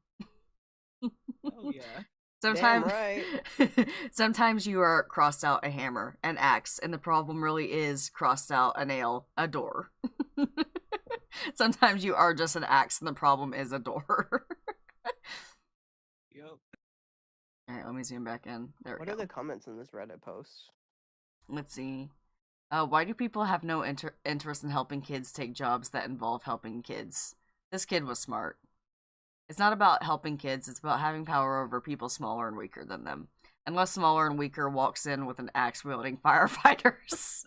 Oh yeah. Sometimes, Damn right. sometimes you are crossed out a hammer, an axe, and the problem really is crossed out a nail, a door. Sometimes you are just an axe, and the problem is a door. Yep. Alright, let me zoom back in. There we What go. are the comments in this Reddit post? Let's see. Why do people have no interest in helping kids take jobs that involve helping kids? This kid was smart. It's not about helping kids, it's about having power over people smaller and weaker than them. Unless smaller and weaker walks in with an axe-wielding firefighters.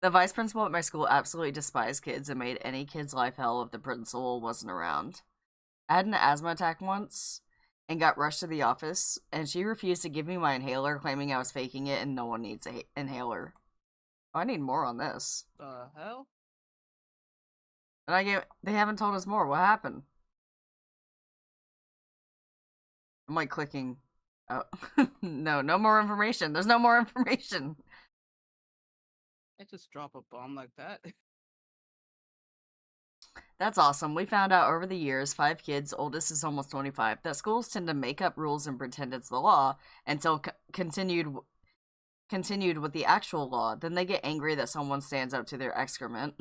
The vice principal at my school absolutely despised kids and made any kid's life hell if the principal wasn't around. I had an asthma attack once and got rushed to the office, and she refused to give me my inhaler, claiming I was faking it and no one needs an inhaler. Oh, I need more on this. The hell? And they haven't told us more. What happened? I'm like clicking. Oh, no more information. There's no more information. I just drop a bomb like that. That's awesome. We found out over the years, 5 kids, oldest is almost 25, that schools tend to make up rules and pretend it's the law until continued with the actual law. Then they get angry that someone stands up to their excrement.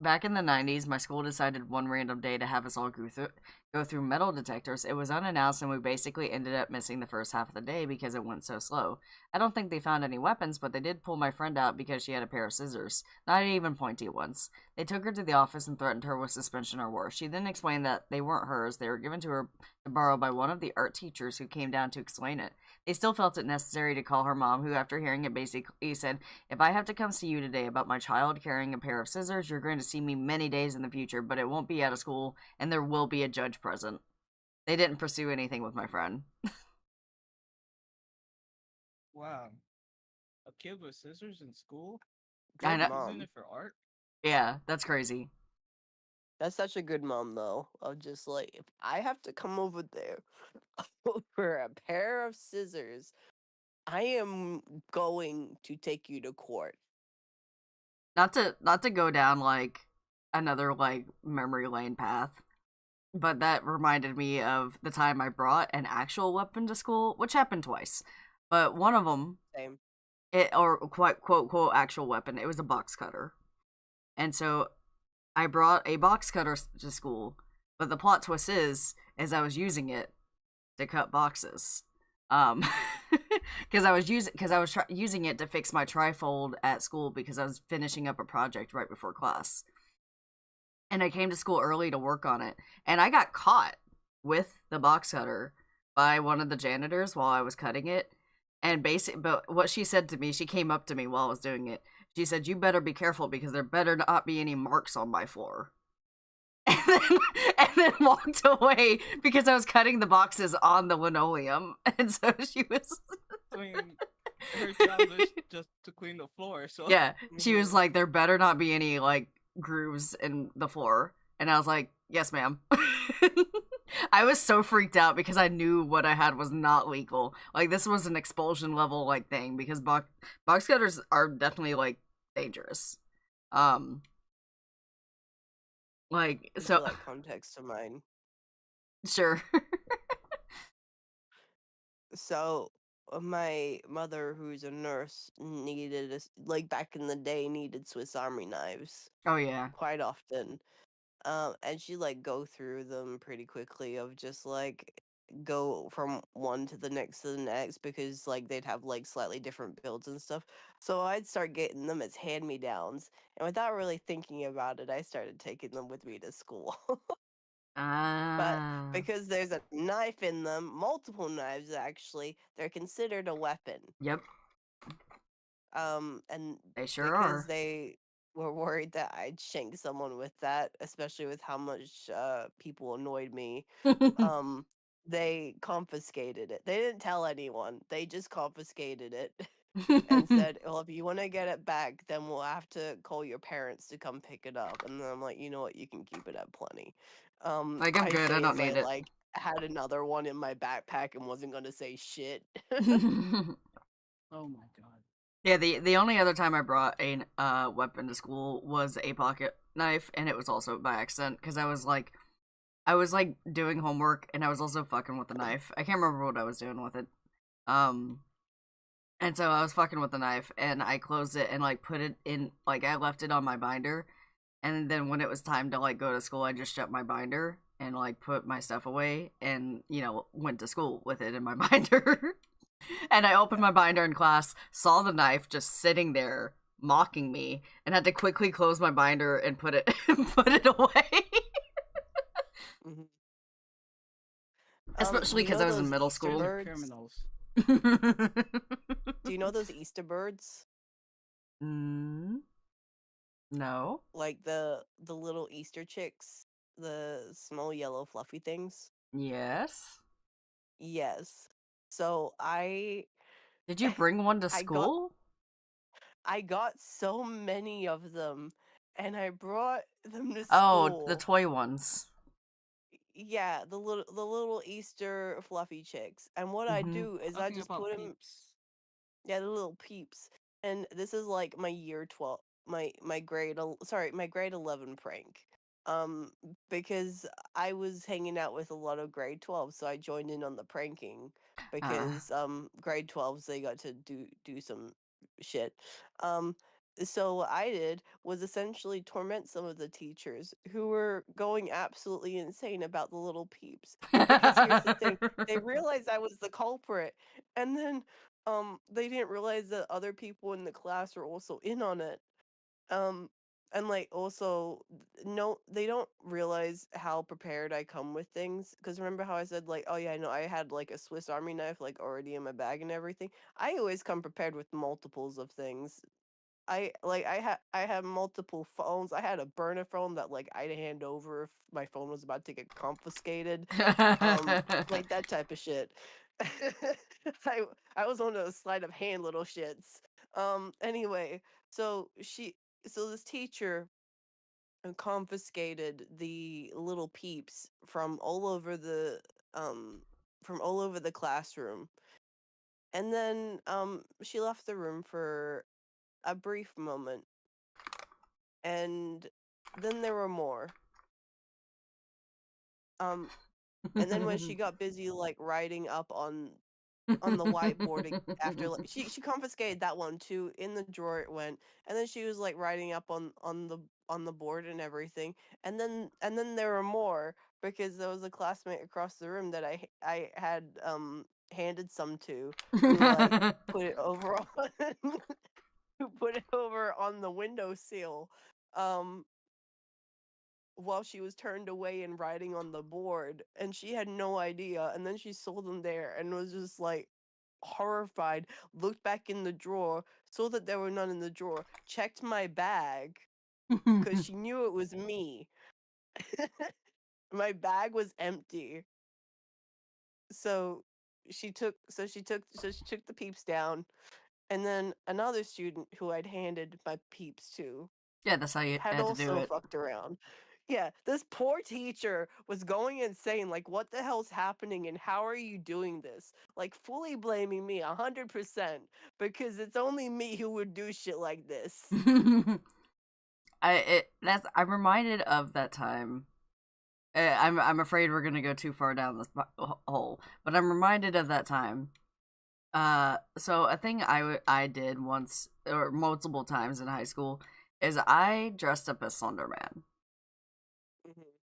Back in the 90s, my school decided one random day to have us all go through metal detectors. It was unannounced, and we basically ended up missing the first half of the day because it went so slow. I don't think they found any weapons, but they did pull my friend out because she had a pair of scissors. Not even pointy ones. They took her to the office and threatened her with suspension or worse. She then explained that they weren't hers. They were given to her to borrow by one of the art teachers who came down to explain it. They still felt it necessary to call her mom, who, after hearing it, basically said, "If I have to come see you today about my child carrying a pair of scissors, you're going to see me many days in the future, but it won't be out of school, and there will be a judge present." They didn't pursue anything with my friend. Wow. A kid with scissors in school? I know. Using it for art? Yeah, that's crazy. That's such a good mom, though. Of just like, if I have to come over there for a pair of scissors, I am going to take you to court. Not to go down like another like memory lane path, but that reminded me of the time I brought an actual weapon to school, which happened twice. But one of them, Same. or quote quote actual weapon, it was a box cutter. And so I brought a box cutter to school, but the plot twist is I was using it to cut boxes. Because I was using it to fix my trifold at school because I was finishing up a project right before class. And I came to school early to work on it, and I got caught with the box cutter by one of the janitors while I was cutting it. And but what she said to me, she came up to me while I was doing it. She said, "You better be careful because there better not be any marks on my floor." And then walked away because I was cutting the boxes on the linoleum. And so she was... I mean, her job is just to clean the floor, so... Yeah, she was like, "There better not be any, like, grooves in the floor." And I was like, "Yes, ma'am." I was so freaked out because I knew what I had was not legal. Like, this was an expulsion level, like, thing, because box cutters are definitely, like, dangerous. Like, so... That context of mine. Sure. So, my mother, who's a nurse, needed, like, back in the day, needed Swiss Army knives. Oh, yeah. Quite often. And she, like, go through them pretty quickly of just, like, go from one to the next because, like, they'd have, like, slightly different builds and stuff. So I'd start getting them as hand-me-downs. And without really thinking about it, I started taking them with me to school. But because there's a knife in them, multiple knives actually, they're considered a weapon. Yep. And they sure because are. they were worried that I'd shank someone with that, especially with how much people annoyed me, they confiscated it. They didn't tell anyone. They just confiscated it. and said, "Well, if you want to get it back, then we'll have to call your parents to come pick it up." And then I'm like, you know what? You can keep it at plenty. Like, I'm good. I don't I need it. like had another one in my backpack and wasn't gonna say shit. Oh my god. Yeah, the only other time I brought a weapon to school was a pocket knife, and it was also by accident because I was like doing homework and I was also fucking with the knife. I can't remember what I was doing with it. And so I was fucking with the knife and I closed it and like put it in, like I left it on my binder, and then when it was time to like go to school, I just shut my binder and like put my stuff away and went to school with it in my binder. And I opened my binder in class, saw the knife just sitting there mocking me, and had to quickly close my binder and put it away. Especially because I was in middle school. Criminals. Do you know those Easter birds? No. Like the little Easter chicks, the small yellow fluffy things? Yes. Yes. So Did you bring one to school? I got so many of them, and I brought them to school. Oh, the toy ones. Yeah, the little Easter fluffy chicks. And what I do is I just put them. Yeah, the little peeps. And this is like my year 12, my grade, my grade 11 prank. Because I was hanging out with a lot of grade 12, so I joined in on the pranking because grade 12s they got to do some shit. So what I did was essentially torment some of the teachers who were going absolutely insane about the little peeps. Because here's the thing, they realized I was the culprit, and then they didn't realize that other people in the class were also in on it. And like also no, they don't realize how prepared I come with things, because remember how I said like, oh yeah, no, I had like a Swiss Army knife like already in my bag and everything. I always come prepared with multiples of things. I have multiple phones. I had a burner phone that like I'd hand over if my phone was about to get confiscated. Like that type of shit. I was on a sleight of hand little shits. Anyway, so this teacher confiscated the little peeps from all over the classroom. And then she left the room for a brief moment, and then there were more. And then when she got busy like writing up on the whiteboard after like, she confiscated that one too. In the drawer it went, and then she was like writing up on the board and everything. And then there were more, because there was a classmate across the room that I had handed some to, who like put it over on who put it over on the windowsill while she was turned away and writing on the board, and she had no idea. And then she saw them there and was just like horrified, looked back in the drawer, saw that there were none in the drawer, checked my bag because she knew it was me. My bag was empty. So she took the peeps down, and then another student who I'd handed my peeps to Yeah, that's how you had had to also do it. fucked around. Yeah, this poor teacher was going insane. Like, what the hell's happening, and how are you doing this? Like, fully blaming me 100%, because it's only me who would do shit like this. I'm reminded of that time. I'm afraid we're gonna go too far down this hole, but I'm reminded of that time. So a thing I did once or multiple times in high school is I dressed up as Slender Man,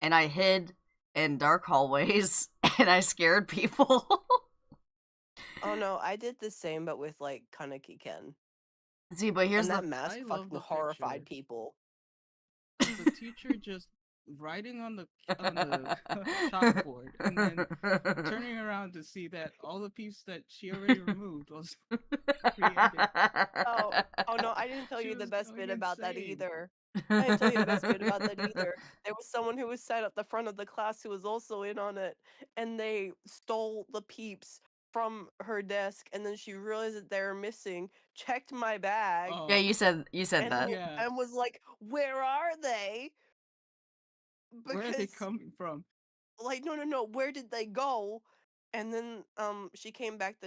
and I hid in dark hallways and I scared people. Oh no, I did the same, but with like Kaneki Ken. See, but here's that mask fucking horrified people. The teacher just writing on the chalkboard and then turning around to see that all the peeps that she already removed was created. Oh no, I didn't tell you the best bit about that either. I didn't tell you the best bit about that either. There was someone who was sat at the front of the class who was also in on it, and they stole the peeps from her desk, and then she realized that they were missing, checked my bag. Yeah, you said and, that. Yeah. And was like, "Where are they?" Where are they Because coming from? like, no, where did they go? And then she came back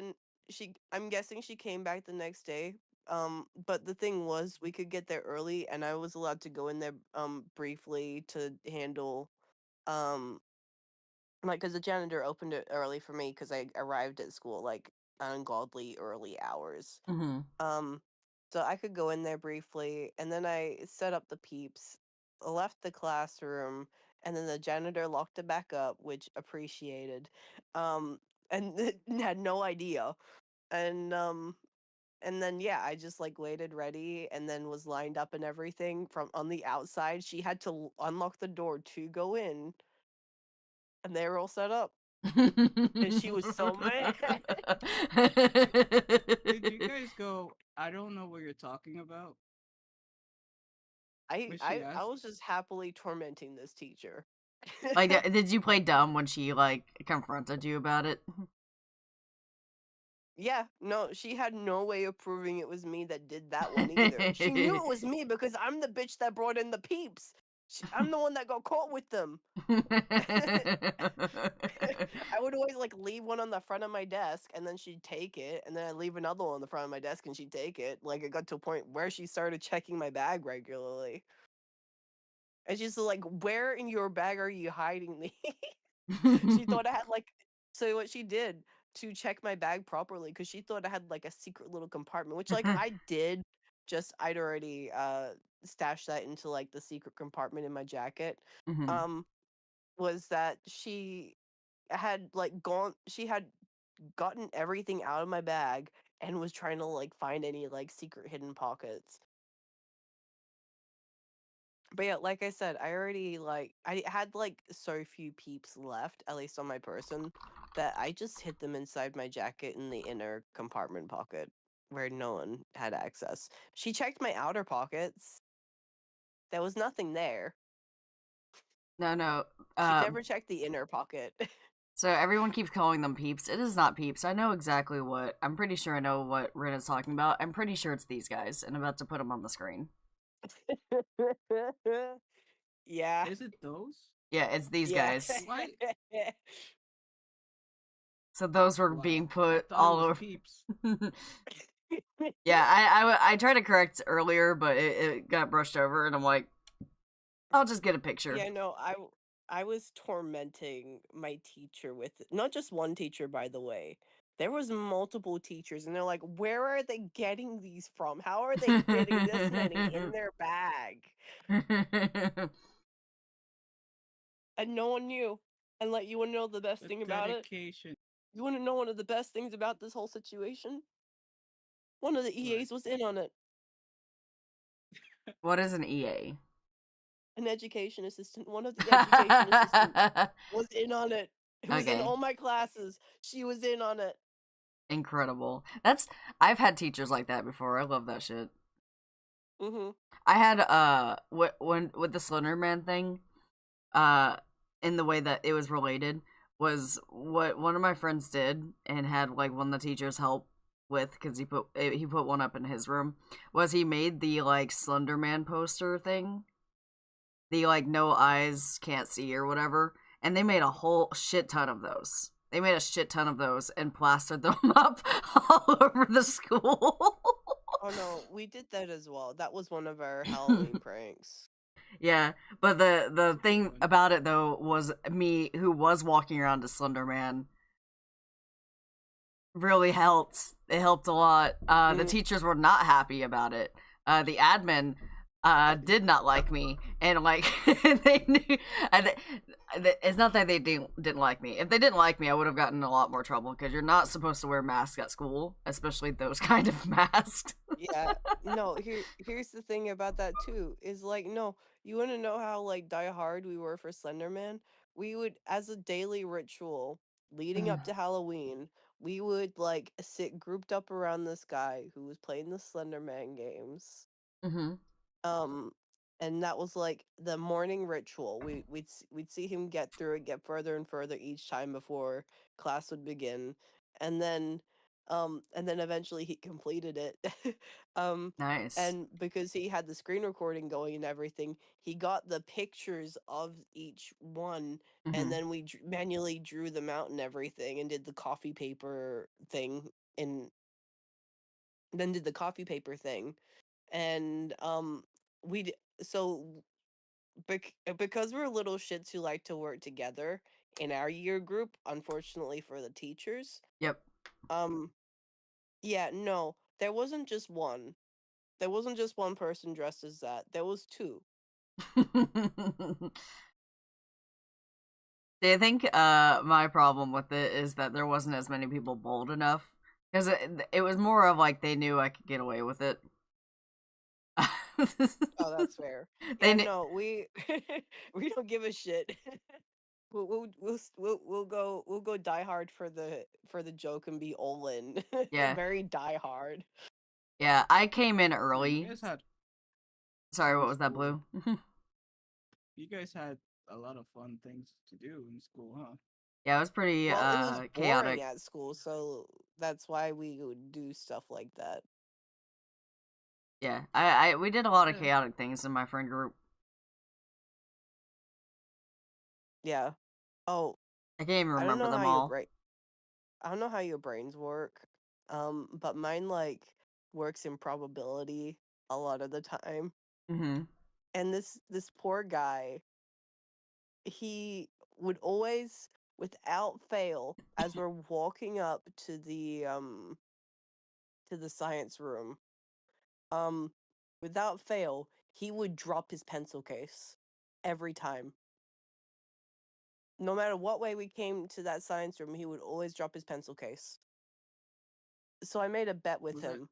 I'm guessing she came back the next day. But the thing was, we could get there early, and I was allowed to go in there briefly to handle like, because the janitor opened it early for me because I arrived at school like ungodly early hours. Mm-hmm. So I could go in there briefly, and then I set up the peeps, left the classroom, and then the janitor locked it back up, which appreciated, and had no idea, and then yeah, I just like waited ready, and then was lined up and everything from on the outside. She had to unlock the door to go in, and they were all set up. And she was so mad. Did you guys go, I don't know what you're talking about? When she I asked? was just happily tormenting this teacher. Like, did you play dumb when she like confronted you about it? Yeah, no, she had no way of proving it was me that did that one either. She knew it was me because I'm the bitch that brought in the peeps. I'm the one that got caught with them. I would always like leave one on the front of my desk, and then she'd take it, and then I'd leave another one on the front of my desk, and she'd take it. Like, it got to a point where she started checking my bag regularly. And she's like, "Where in your bag are you hiding these?" She thought I had like, so what she did to check my bag properly, because she thought I had like a secret little compartment, which like I did, just I'd already stashed that into like the secret compartment in my jacket. Mhm. Was that she had she had gotten everything out of my bag and was trying to like find any like secret hidden pockets. But yeah, like I said, I had like so few peeps left, at least on my person, that I just hid them inside my jacket in the inner compartment pocket where no one had access. She checked my outer pockets. There was nothing there. No. She never checked the inner pocket. So everyone keeps calling them peeps. It is not peeps. I know exactly what. I'm pretty sure I know what Rin is talking about. I'm pretty sure it's these guys, and I'm about to put them on the screen. Yeah. Is it those? Yeah, it's these guys. Why? So those were Wow. being I put thought all it was over. peeps. Yeah, I tried to correct earlier, but it got brushed over, and I'm like, I'll just get a picture. Yeah, no, I was tormenting my teacher with not just one teacher, by the way. There was multiple teachers, and they're like, "Where are they getting these from? How are they fitting this many in their bag?" And no one knew. And like, you want to know the best The thing about it? dedication. You want to know one of the best things about this whole situation? One of the EAs was in on it. What is an EA? An education assistant. One of the education assistants was in on it. It was in Okay. all my classes. She was in on it. Incredible. I've had teachers like that before. I love that shit. Mm-hmm. I had when with the Slender Man thing, in the way that it was related was what one of my friends did and had like one of the teachers help with because he put one up in his room was he made the like Slender Man poster thing, the like no eyes can't see or whatever, and they made a whole shit ton of those. They made a shit ton of those and plastered them up all over the school. Oh no, we did that as well. That was one of our Halloween pranks. Yeah, but the thing about it though was me who was walking around as Slender Man really helped. It helped a lot. The teachers were not happy about it. The admin did not like me, and like they knew. It's not that they didn't like me. If they didn't like me, I would have gotten in a lot more trouble because you're not supposed to wear masks at school, especially those kind of masks. Yeah, no, here's the thing about that too, is like, no, you want to know how like die hard we were for Slenderman? We would, as a daily ritual leading up to Halloween, we would like sit grouped up around this guy who was playing the Slenderman games. Mm-hmm. And that was like the morning ritual. We'd see him get through it, get further and further each time before class would begin. and then eventually he completed it. Nice. And because he had the screen recording going and everything, he got the pictures of each one, and Mhm. then we manually drew them out and everything, and did the coffee paper thing, and then did the coffee paper thing, and we so because we're little shits who like to work together in our year group, unfortunately for the teachers. Yep. Yeah, no, there wasn't just one. There wasn't just one person dressed as that. There was two. Do you think my problem with it is that there wasn't as many people bold enough? Because it was more of like they knew I could get away with it. Oh, that's fair. They Yeah, kn- no, we we don't give a shit. We'll go die hard for the joke and be all in. Yeah. Very die hard. Yeah, I came in You early. guys had Sorry, what in was that, school. Blue? You guys had a lot of fun things to do in school, huh? Yeah, it was pretty Well, it was boring chaotic. at school, so that's why we would do stuff like that. Yeah, I we did a lot of Yeah. chaotic things in my friend group. Yeah. Oh, I can't even I don't remember know how them your all. brain. I don't know how your brains work. But mine like works in probability a lot of the time. Mm-hmm. And this poor guy, he would always, without fail, as we're walking up to the science room, um, without fail, he would drop his pencil case every time. No matter what way we came to that science room, he would always drop his pencil case. So I made a bet with Was that him,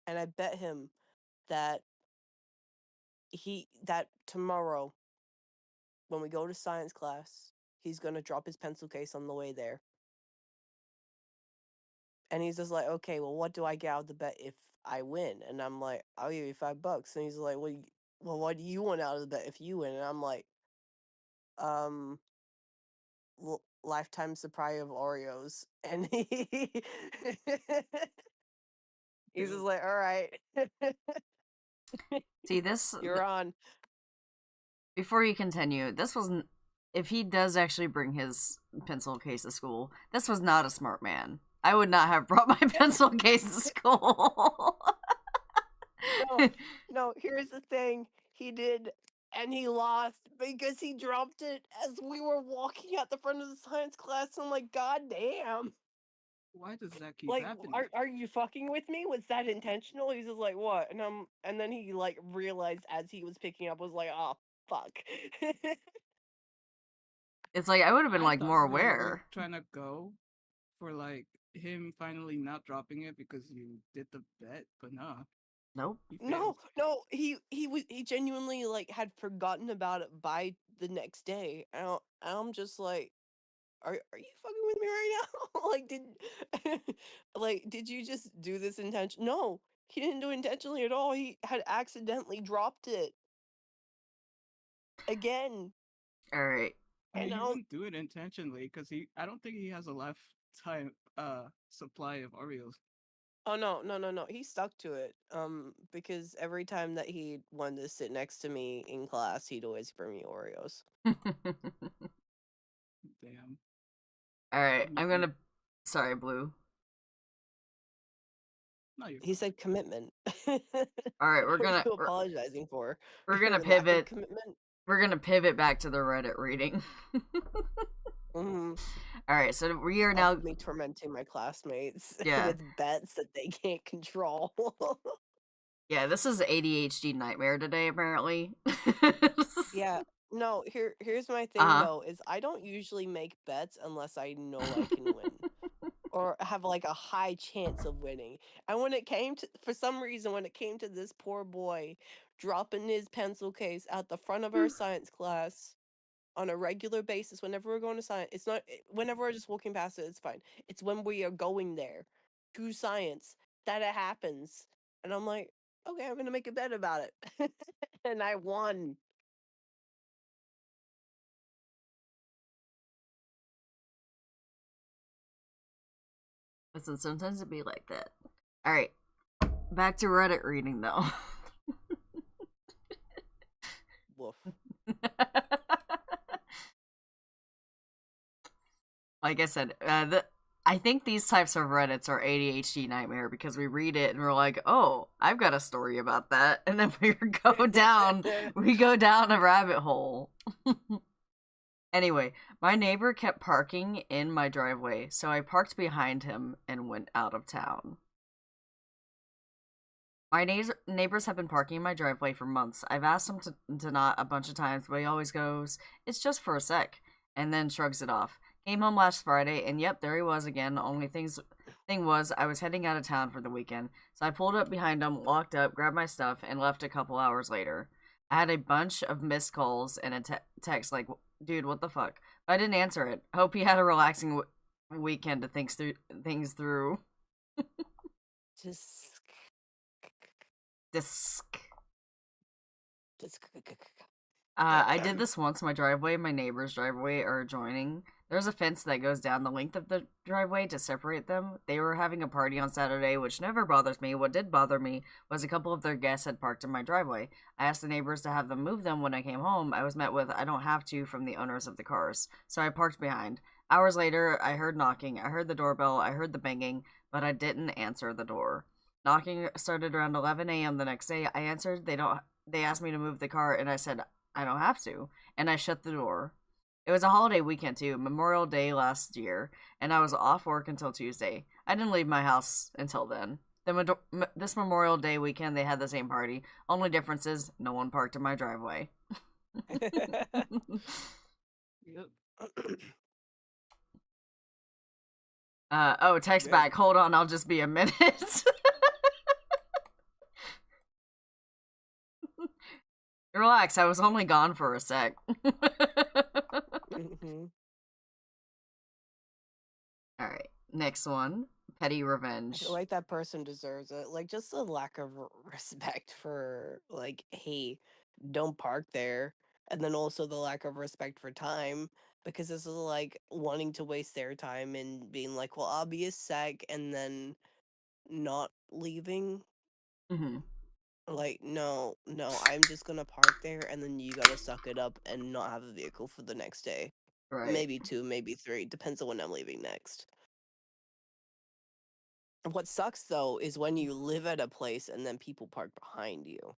and I bet him that that tomorrow when we go to science class, he's gonna drop his pencil case on the way there. And he's just like, okay, well, what do I get out of the bet if I win? And I'm like, I'll give you $5. And he's like, well, what do you want out of the bet if you win? And I'm like, um, lifetime supply of Oreos. And he's just like, all right, See this you're on. before you continue. This wasn't. If he does actually bring his pencil case to school, this was not a smart man. I would not have brought my pencil case to school. No, here's the thing. He did, and he lost because he dropped it as we were walking out the front of the science class. I'm like, God damn. why does that keep Like, happening? are you fucking with me? Was that intentional? He's just like, what? And then he like realized as he was picking up, was like, oh fuck. It's like I would have been I like thought more they were aware. trying to go for like him finally not dropping it because you did the bet, but nah, Nope. he failed. No, he genuinely like had forgotten about it by the next day. I'm just like, are you fucking with me right now? Like, did you just do this intention? No, he didn't do it intentionally at all. He had accidentally dropped it again. All right. I mean, And he I'll wouldn't do it intentionally because I don't think he has a lifetime supply of Oreos. oh no, he stuck to it. Because every time that he wanted to sit next to me in class, he'd always bring me Oreos. Damn. All right. I'm gonna. Sorry, Blue. No, you're He fine. said commitment. All right, we're What are gonna you apologizing for? we're gonna Your lack of pivot. commitment? We're gonna pivot back to the Reddit reading. Mm-hmm. All right, so we are now. Me tormenting my classmates Yeah. with bets that they can't control. Yeah, this is ADHD nightmare today, apparently. Yeah. No, here's my thing Uh-huh. though, is I don't usually make bets unless I know I can win. Or have like a high chance of winning. And when it came to, for some reason, when it came to this poor boy dropping his pencil case at the front of our science class on a regular basis, whenever we're going to science, it's not, whenever we're just walking past it, it's fine. It's when we are going there to science that it happens. And I'm like, okay, I'm going to make a bet about it. And I won. Listen, sometimes it be like that. Alright. Back to Reddit reading, though. Woof. Like I said, I think these types of Reddits are ADHD nightmare because we read it and we're like, oh, I've got a story about that. And then we go down a rabbit hole. Anyway, my neighbor kept parking in my driveway, so I parked behind him and went out of town. My neighbors have been parking in my driveway for months. I've asked him to not a bunch of times, but he always goes, it's just for a sec, and then shrugs it off. Came home last Friday, and yep, there he was again. The only thing was, I was heading out of town for the weekend, so I pulled up behind him, walked up, grabbed my stuff, and left a couple hours later. I had a bunch of missed calls and a text like, dude, what the fuck? But I didn't answer it. Hope he had a relaxing weekend to think things through. I did this once. My driveway and my neighbor's driveway are adjoining. There's a fence that goes down the length of the driveway to separate them. They were having a party on Saturday, which never bothers me. What did bother me was a couple of their guests had parked in my driveway. I asked the neighbors to have them move them. When I came home, I was met with, I don't have to, from the owners of the cars. So I parked behind. Hours later, I heard knocking. I heard the doorbell. I heard the banging, but I didn't answer the door. Knocking started around 11 a.m. the next day. I answered. They asked me to move the car, and I said, I don't have to. And I shut the door. It was a holiday weekend too, Memorial Day last year, and I was off work until Tuesday. I didn't leave my house until then. This Memorial Day weekend, they had the same party. Only difference is no one parked in my driveway. Text back. Hold on, I'll just be a minute. Relax, I was only gone for a sec. Alright, next one. Petty revenge. Like, that person deserves it. Like, just a lack of respect for, like, hey, don't park there. And then also the lack of respect for time. Because this is, like, wanting to waste their time and being like, well, I'll be a sec, and then not leaving. Like, no, I'm just gonna park there, and then you gotta suck it up and not have a vehicle for the next day. Right. Maybe 2, maybe 3. Depends on when I'm leaving next. What sucks, though, is when you live at a place and then people park behind you.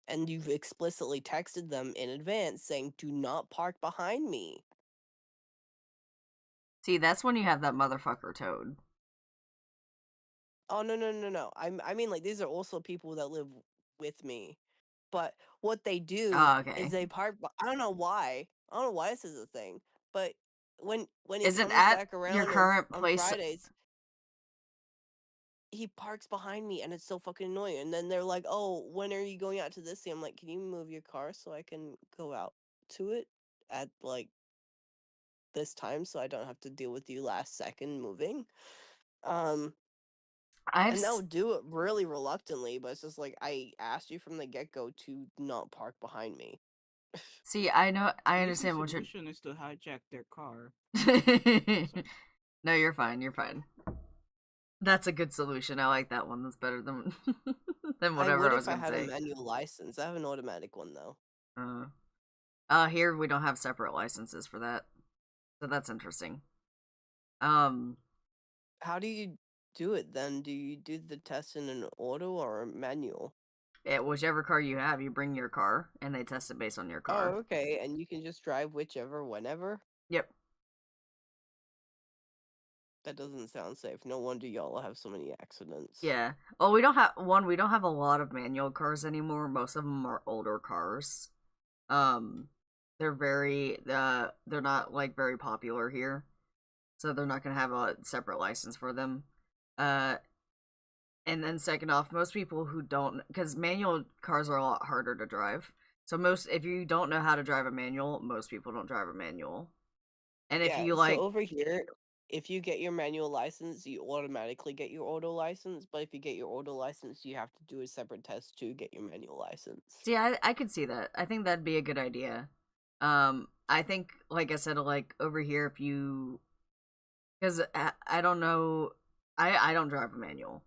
And you've explicitly texted them in advance saying, do not park behind me. See, that's when you have that motherfucker Toad. Oh, no. I mean, like, these are also people that live with me. But what they do is they park. I don't know why. I don't know why this is a thing. But when he Is it comes at back around your current on place? Fridays, he parks behind me, and it's so fucking annoying. And then they're like, "Oh, when are you going out to this thing?" I'm like, "Can you move your car so I can go out to it at like this time, so I don't have to deal with you last second moving?" And they'll do it really reluctantly, but it's just like, I asked you from the get-go to not park behind me. See, I know, I Maybe understand the what you're. solution is to hijack their car. No, you're fine. You're fine. That's a good solution. I like that one. That's better than whatever I was if I gonna had say. a manual license. I have an automatic one though. Here we don't have separate licenses for that, so that's interesting. How do you do it then? Do you do the test in an auto or a manual? Whichever car you have, you bring your car, and they test it based on your car. Oh, okay, and you can just drive whichever, whenever? Yep. That doesn't sound safe. No wonder y'all have so many accidents. Yeah. Well, we don't have a lot of manual cars anymore. Most of them are older cars. They're they're not like very popular here, so they're not gonna have a separate license for them. And then second off, most people who don't, because manual cars are a lot harder to drive. So if you don't know how to drive a manual, most people don't drive a manual. And if you like, so over here, if you get your manual license, you automatically get your auto license. But if you get your auto license, you have to do a separate test to get your manual license. See, I could see that. I think that'd be a good idea. I think, like I said, like over here, Because I don't know, I don't drive a manual.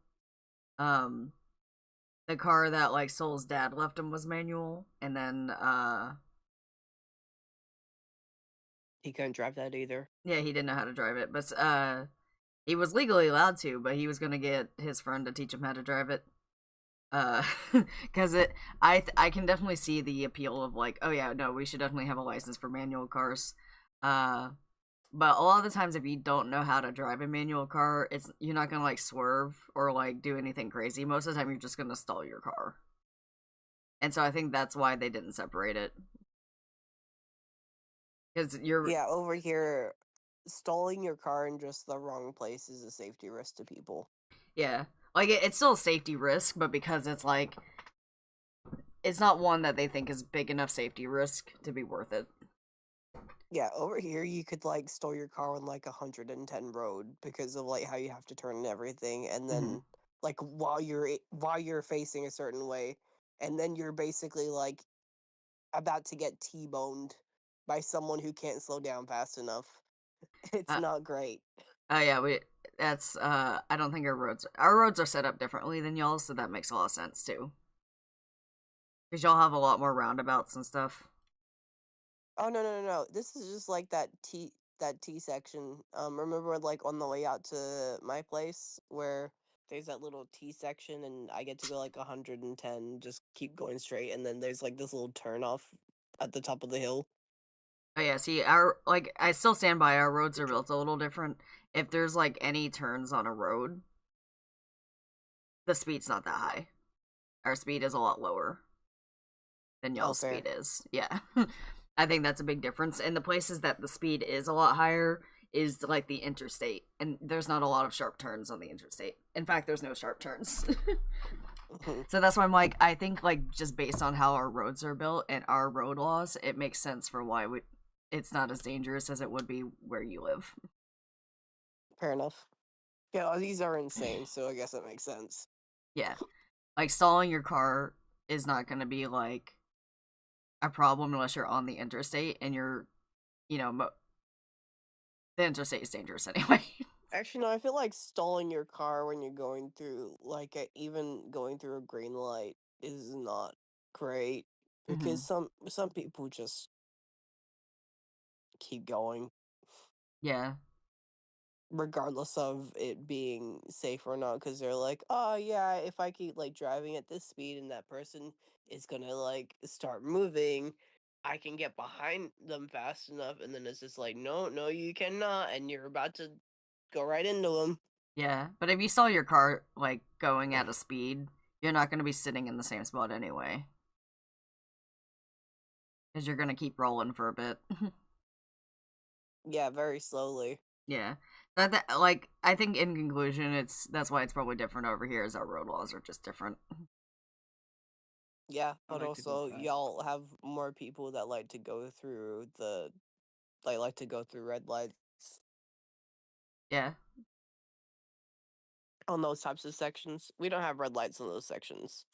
The car that like Soul's dad left him was manual, and then he couldn't drive that either. Yeah, he didn't know how to drive it, but he was legally allowed to, but he was gonna get his friend to teach him how to drive it. Because I can definitely see the appeal of like, oh yeah, no, we should definitely have a license for manual cars. But a lot of the times, if you don't know how to drive a manual car, you're not gonna like swerve or like do anything crazy. Most of the time, you're just gonna stall your car. And so I think that's why they didn't separate it. Because yeah, over here, stalling your car in just the wrong place is a safety risk to people. Yeah, like it's still a safety risk, but because it's like it's not one that they think is big enough safety risk to be worth it. Yeah, over here you could like stall your car on like 110 road because of like how you have to turn and everything, and then like while you're facing a certain way, and then you're basically like about to get T-boned by someone who can't slow down fast enough. It's not great. Oh yeah, that's I don't think our roads are set up differently than y'all, so that makes a lot of sense too. Because y'all have a lot more roundabouts and stuff. Oh no. This is just like that T section. Remember like on the way out to my place where there's that little T section and I get to go like 110, just keep going straight, and then there's like this little turn off at the top of the hill. Oh yeah, see, I still stand by our roads are built a little different. If there's like any turns on a road, the speed's not that high. Our speed is a lot lower than y'all's speed is. Yeah. I think that's a big difference. And the places that the speed is a lot higher is like the interstate. And there's not a lot of sharp turns on the interstate. In fact, there's no sharp turns. So that's why I'm like, I think like just based on how our roads are built and our road laws, it makes sense for why it's not as dangerous as it would be where you live. Fair enough. Yeah, these are insane, so I guess that makes sense. Yeah. Like stalling your car is not going to be like a problem unless you're on the interstate and you're, the interstate is dangerous anyway. Actually, no, I feel like stalling your car when you're going through, like, even going through a green light is not great because some people just keep going. Yeah. Regardless of it being safe or not, because they're like, oh yeah, if I keep like driving at this speed and that person is gonna like start moving, I can get behind them fast enough, and then it's just like, no, you cannot, and you're about to go right into them. Yeah, but if you saw your car like going at a speed, you're not going to be sitting in the same spot anyway. Because you're going to keep rolling for a bit. Yeah, very slowly. Yeah. Like, I think in conclusion, that's why it's probably different over here, is our road laws are just different. Yeah, but also y'all have more people that like to go through like to go through red lights. Yeah. On those types of sections. We don't have red lights on those sections.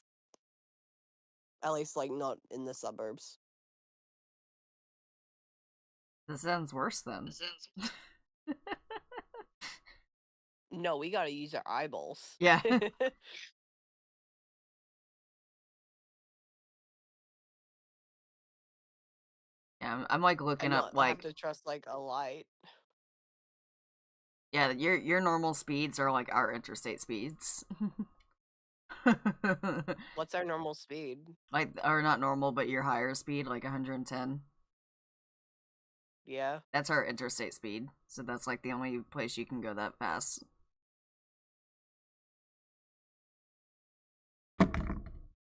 At least, like, not in the suburbs. This sounds worse then. No, we gotta use our eyeballs. Yeah. Yeah, I'm like looking up like have to trust like a light. Yeah, your normal speeds are like our interstate speeds. What's our normal speed? Like, or not normal, but your higher speed, like 110. Yeah. That's our interstate speed. So that's like the only place you can go that fast.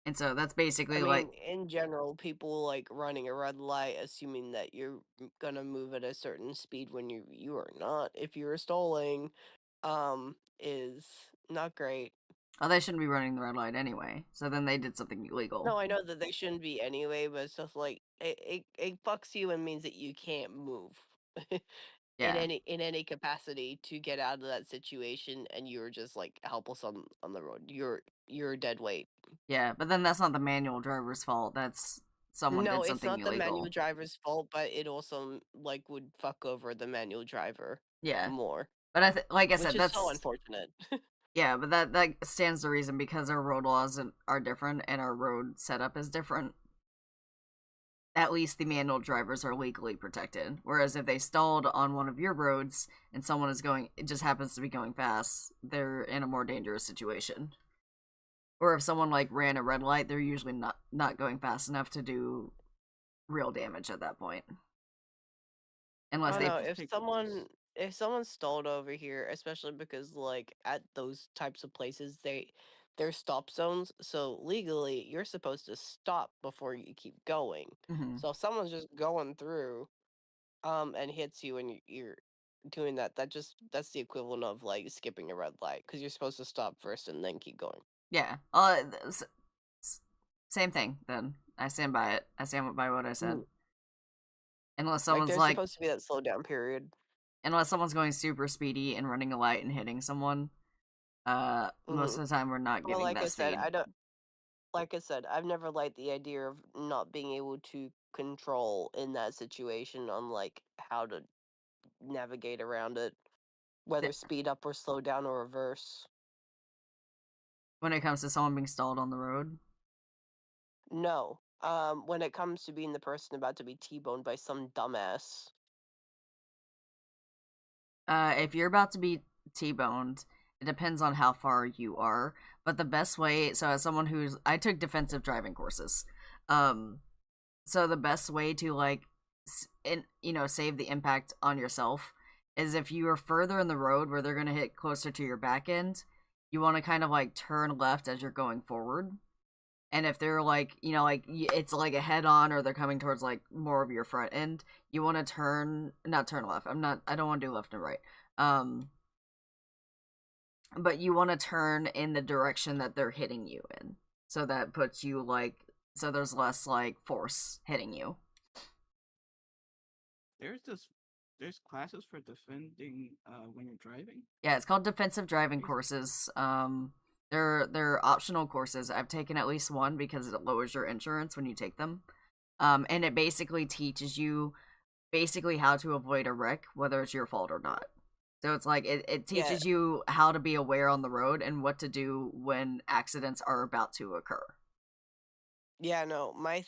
And so that's basically like in general, people like running a red light assuming that you're gonna move at a certain speed when you are not. If you're stalling, is not great. Oh, they shouldn't be running the red light anyway. So then they did something illegal. No, I know that they shouldn't be anyway, but it's just like it fucks you and means that you can't move. Yeah. In any capacity to get out of that situation, and you're just like helpless on the road. You're dead weight. Yeah, but then that's not the manual driver's fault. That's someone did something illegal. No, it's not the manual driver's fault, but it also like would fuck over the manual driver. Yeah. More. But like I Which said, is that's so unfortunate. yeah, but that stands to reason because our road laws are different and our road setup is different. At least the manual drivers are legally protected. Whereas if they stalled on one of your roads and someone is going, it just happens to be going fast, they're in a more dangerous situation. Or if someone like ran a red light, they're usually not going fast enough to do real damage at that point. Unless I they know if someone stalled over here, especially because like at those types of places they're stop zones, so legally you're supposed to stop before you keep going. Mhm. So if someone's just going through and hits you and you're doing that's the equivalent of like skipping a red light because you're supposed to stop first and then keep going. Yeah. Same thing then. I stand by it. I stand by what I said. Unless Like someone's there's like supposed to be that slowdown period. unless someone's going super speedy and running a light and hitting someone, most of the time we're not Well, getting like I that said, speed. I've never liked the idea of not being able to control in that situation on like how to navigate around it, whether speed up or slow down or reverse. When it comes to someone being stalled on the road. No. When it comes to being the person about to be T-boned by some dumbass. If you're about to be T-boned, it depends on how far you are. But the best way, so as someone I took defensive driving courses, so the best way to like, save the impact on yourself is if you are further in the road where they're gonna hit closer to your back end, you want to kind of like turn left as you're going forward. And if they're like, it's like a head on or they're coming towards like more of your front end, you want to not turn left. I don't want to do left and right. But you want to turn in the direction that they're hitting you in. So that puts you so there's less like force hitting you. There's classes for defending when you're driving. Yeah, it's called defensive driving courses. They're optional courses. I've taken at least one because it lowers your insurance when you take them. And it basically teaches you how to avoid a wreck, whether it's your fault or not. So it's like it teaches you how to be aware on the road and what to do when accidents are about to occur. Yeah, no, my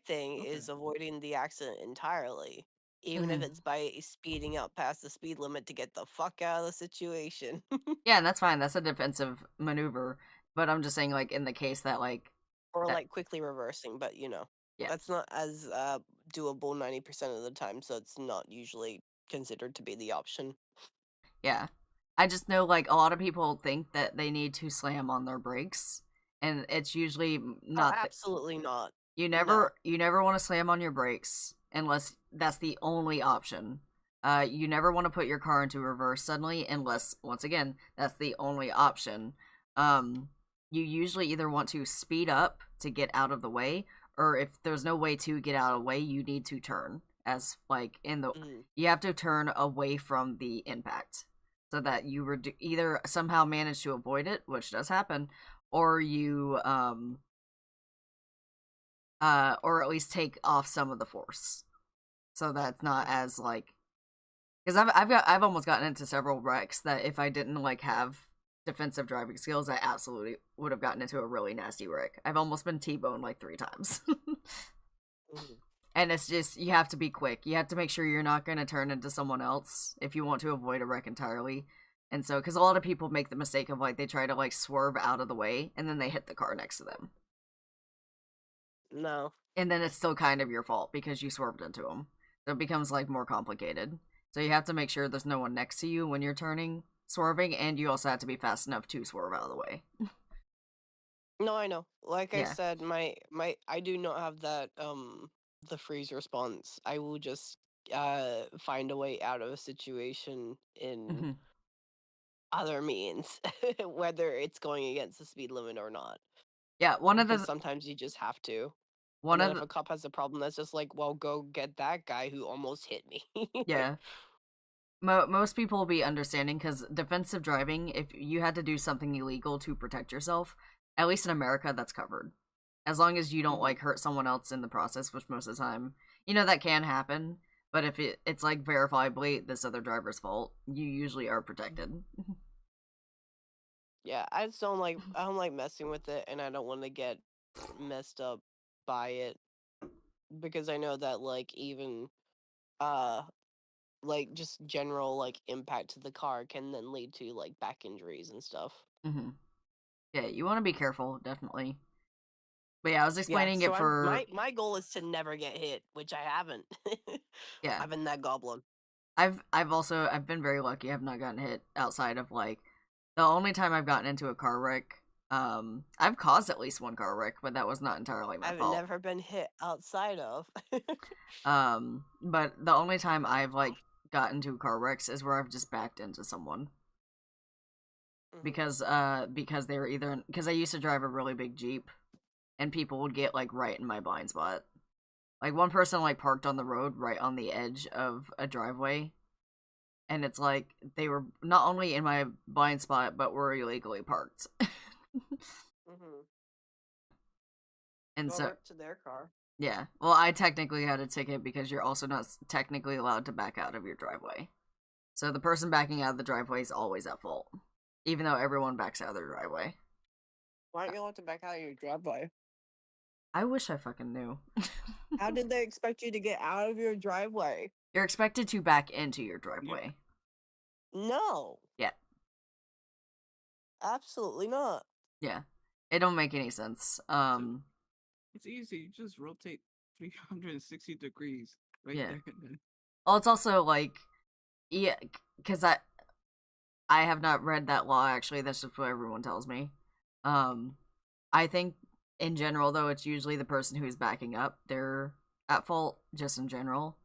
thing is avoiding the accident entirely, even if it's by speeding up past the speed limit to get the fuck out of the situation. Yeah, and that's fine. That's a defensive maneuver. But I'm just saying, like, in the case that, or like quickly reversing, but that's not as doable 90% of the time, so it's not usually considered to be the option. Yeah. I just know, like, a lot of people think that they need to slam on their brakes, and it's usually not. Oh, absolutely not. You never want to slam on your brakes unless that's the only option. You never want to put your car into reverse suddenly unless, once again, that's the only option. You usually either want to speed up to get out of the way, or if there's no way to get out of the way, you need to turn. As like you have to turn away from the impact so that you either somehow manage to avoid it, which does happen, or you or at least take off some of the force, so that's not as like, because I've almost gotten into several wrecks that if I didn't like have defensive driving skills, I absolutely would have gotten into a really nasty wreck. I've almost been T-boned like 3 times. And it's just, you have to be quick. You have to make sure you're not going to turn into someone else if you want to avoid a wreck entirely. And so, because a lot of people make the mistake of, like, they try to, like, swerve out of the way, and then they hit the car next to them. No. And then it's still kind of your fault because you swerved into them. So it becomes, like, more complicated. So you have to make sure there's no one next to you when you're swerving, and you also have to be fast enough to swerve out of the way. No, I know. Like I said, I do not have that, the freeze response. I will just find a way out of a situation in other means, whether it's going against the speed limit or not. Yeah, because sometimes you just have to. And then if a cop has a problem, that's just like, well, go get that guy who almost hit me. Yeah. Most people will be understanding because defensive driving, if you had to do something illegal to protect yourself, at least in America, that's covered. As long as you don't like hurt someone else in the process, which most of the time, that can happen. But if it's like verifiably this other driver's fault, you usually are protected. Yeah, I just don't like messing with it, and I don't want to get messed up by it because I know that like even like just general like impact to the car can then lead to like back injuries and stuff. Mm-hmm. Yeah, you want to be careful, definitely. But yeah, I was Yeah, explaining so it for my goal is to never get hit, which I haven't. yeah. I've been that goblin. I've been very lucky. I've not gotten hit outside of like the only time I've gotten into a car wreck. I've caused at least one car wreck, but that was not entirely my I've fault. never been hit outside of. But the only time I've like gotten into car wrecks is where I've just backed into someone. Because they were either because I used to drive a really big Jeep, and people would get like right in my blind spot. Like one person like parked on the road right on the edge of a driveway, and it's like they were not only in my blind spot but were illegally parked. And Go so up to their car. yeah, well, I technically had a ticket because you're also not technically allowed to back out of your driveway. So the person backing out of the driveway is always at fault, even though everyone backs out of their driveway. Why aren't you allowed to back out of your driveway? I wish I fucking knew. How did they expect you to get out of your driveway? You're expected to back into your driveway. No. Yeah. Absolutely not. Yeah. It don't make any sense. It's easy. You just rotate 360 degrees right Yeah. there and then. Well, it's also like, yeah, because I have not read that law, actually. That's just what everyone tells me. I think in general, though, it's usually the person who's backing up. They're at fault, just in general.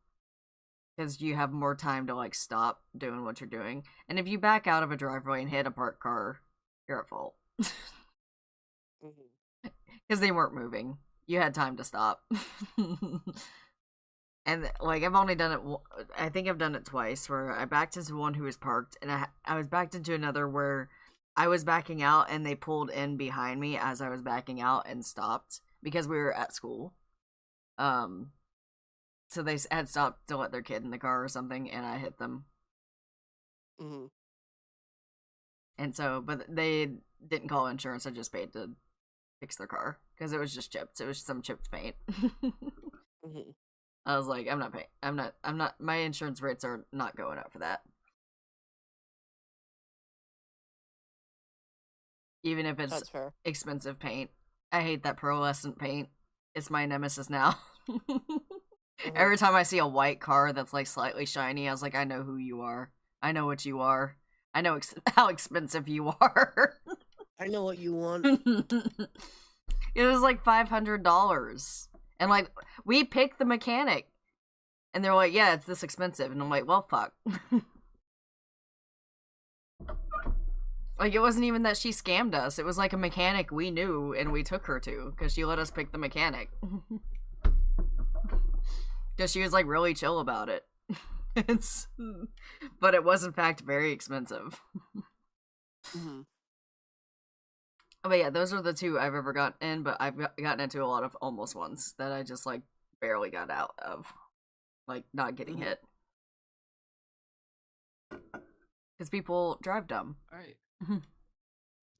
Because you have more time to, like, stop doing what you're doing. And if you back out of a driveway and hit a parked car, you're at fault. Because they weren't moving. You had time to stop. And, like, I've only done it, I think I've done it twice, where I backed into one who was parked, and I was backed into another where I was backing out, and they pulled in behind me as I was backing out and stopped, because we were at school. So they had stopped to let their kid in the car or something, and I hit them. And so, but they didn't call insurance, I just paid to fix their car, because it was just chipped. It was some chipped paint. I was like, I'm not paying. I'm not, my insurance rates are not going up for that. Even if it's expensive paint. I hate that pearlescent paint. It's my nemesis now. Every time I see a white car that's like slightly shiny, I was like, I know who you are. I know what you are. I know how expensive you are. I know what you want. It was like $500. And, like, we picked the mechanic. And they're like, yeah, it's this expensive. And I'm like, well, fuck. Like, it wasn't even that she scammed us. It was like a mechanic we knew and we took her to. Because she let us pick the mechanic. Because she was, like, really chill about it. But it was, in fact, very expensive. But yeah, those are the two I've ever gotten in, but I've gotten into a lot of almost ones that I just, like, barely got out of. Like, not getting hit. Because people drive dumb. Alright.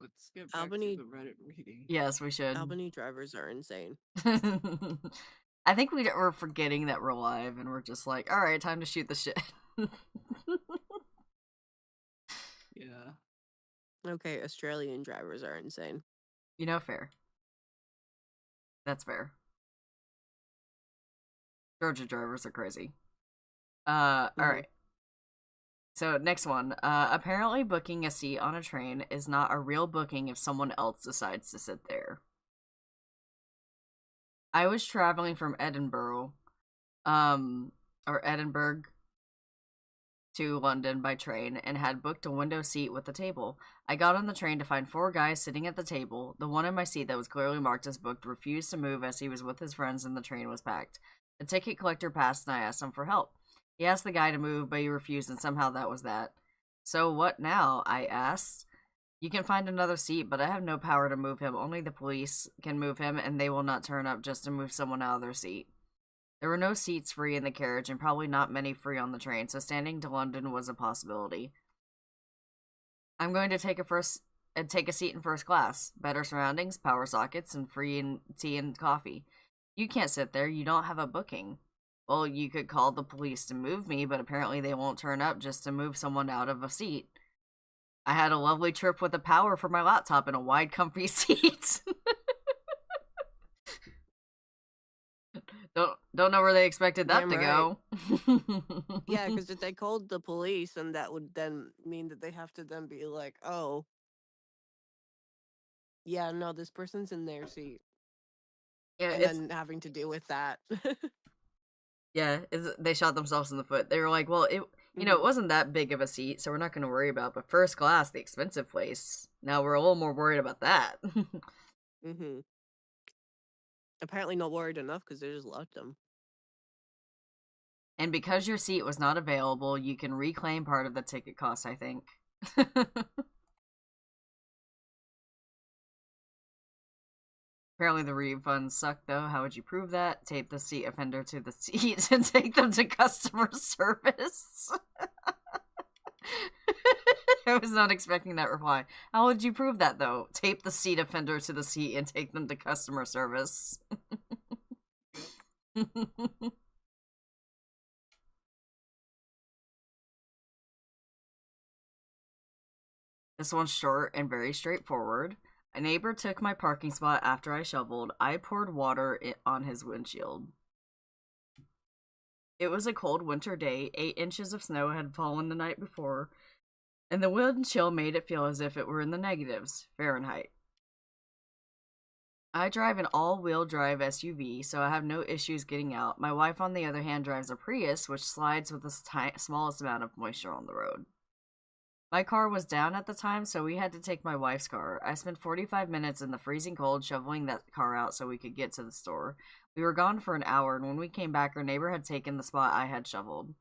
Let's get back Albany... to the Reddit reading. Yes, we should. Albany drivers are insane. I think we're forgetting that we're live, and we're just like, alright, time to shoot the shit. Yeah. Okay, Australian drivers are insane. You know, fair. That's fair. Georgia drivers are crazy. Alright. So, next one. Apparently booking a seat on a train is not a real booking if someone else decides to sit there. I was traveling from Edinburgh to London by train and had booked a window seat with a table. I got on the train to find 4 guys sitting at the table. The one in my seat that was clearly marked as booked refused to move as he was with his friends and the train was packed. The ticket collector passed and I asked him for help. He asked the guy to move, but he refused, and somehow that was that. So what now? I asked. You can find another seat, but I have no power to move him. Only the police can move him, and they will not turn up just to move someone out of their seat. There were no seats free in the carriage and probably not many free on the train, so standing to London was a possibility. I'm going to take a seat in first class. Better surroundings, power sockets, and free tea and coffee. You can't sit there, you don't have a booking. Well, you could call the police to move me, but apparently they won't turn up just to move someone out of a seat. I had a lovely trip with the power for my laptop in a wide, comfy seat. Don't know where they expected that to go. Yeah, because if they called the police, and that would then mean that they have to then be like, oh, yeah, no, this person's in their seat. Yeah, and then having to deal with that. Yeah, they shot themselves in the foot. They were like, well, it wasn't that big of a seat, so we're not going to worry about. But first class, the expensive place, now we're a little more worried about that. Mm-hmm. Apparently not worried enough because they just left them. And because your seat was not available, you can reclaim part of the ticket cost, I think. Apparently the refunds suck, though. How would you prove that? Tape the seat offender to the seat and take them to customer service. I was not expecting that reply. How would you prove that, though? Tape the seat offender to the seat and take them to customer service. This one's short and very straightforward. A neighbor took my parking spot after I shoveled. I poured water on his windshield. It was a cold winter day. 8 inches of snow had fallen the night before, and the wind chill made it feel as if it were in the negatives, Fahrenheit. I drive an all-wheel drive SUV, so I have no issues getting out. My wife, on the other hand, drives a Prius, which slides with the smallest amount of moisture on the road. My car was down at the time, so we had to take my wife's car. I spent 45 minutes in the freezing cold shoveling that car out so we could get to the store. We were gone for an hour, and when we came back, our neighbor had taken the spot I had shoveled.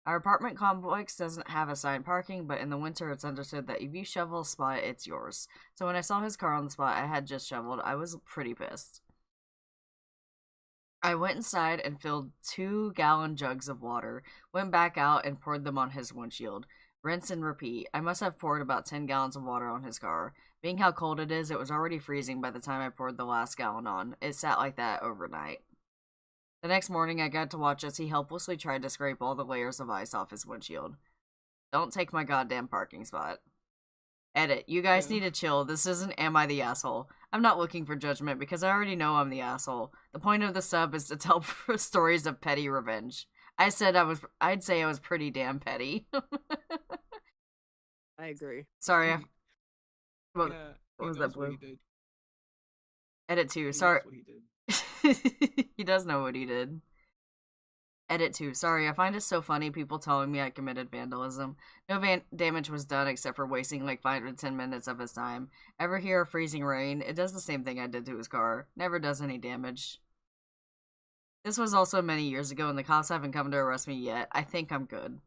Our apartment complex doesn't have assigned parking, but in the winter it's understood that if you shovel a spot, it's yours. So when I saw his car on the spot I had just shoveled, I was pretty pissed. I went inside and filled 2-gallon jugs of water, went back out and poured them on his windshield. Rinse and repeat. I must have poured about 10 gallons of water on his car. Being how cold it is, it was already freezing by the time I poured the last gallon on. It sat like that overnight. The next morning, I got to watch as he helplessly tried to scrape all the layers of ice off his windshield. Don't take my goddamn parking spot. Edit. You guys need to chill. This isn't Am I the Asshole? I'm not looking for judgment because I already know I'm the asshole. The point of the sub is to tell stories of petty revenge. I'd say I was pretty damn petty. I agree. Sorry. What was that, Blue? Edit 2. Sorry. He does know what he did. Edit 2. Sorry, I find it so funny people telling me I committed vandalism. No damage was done except for wasting like 5 to 10 minutes of his time. Ever hear of freezing rain? It does the same thing I did to his car. Never does any damage. This was also many years ago, and the cops haven't come to arrest me yet. I think I'm good.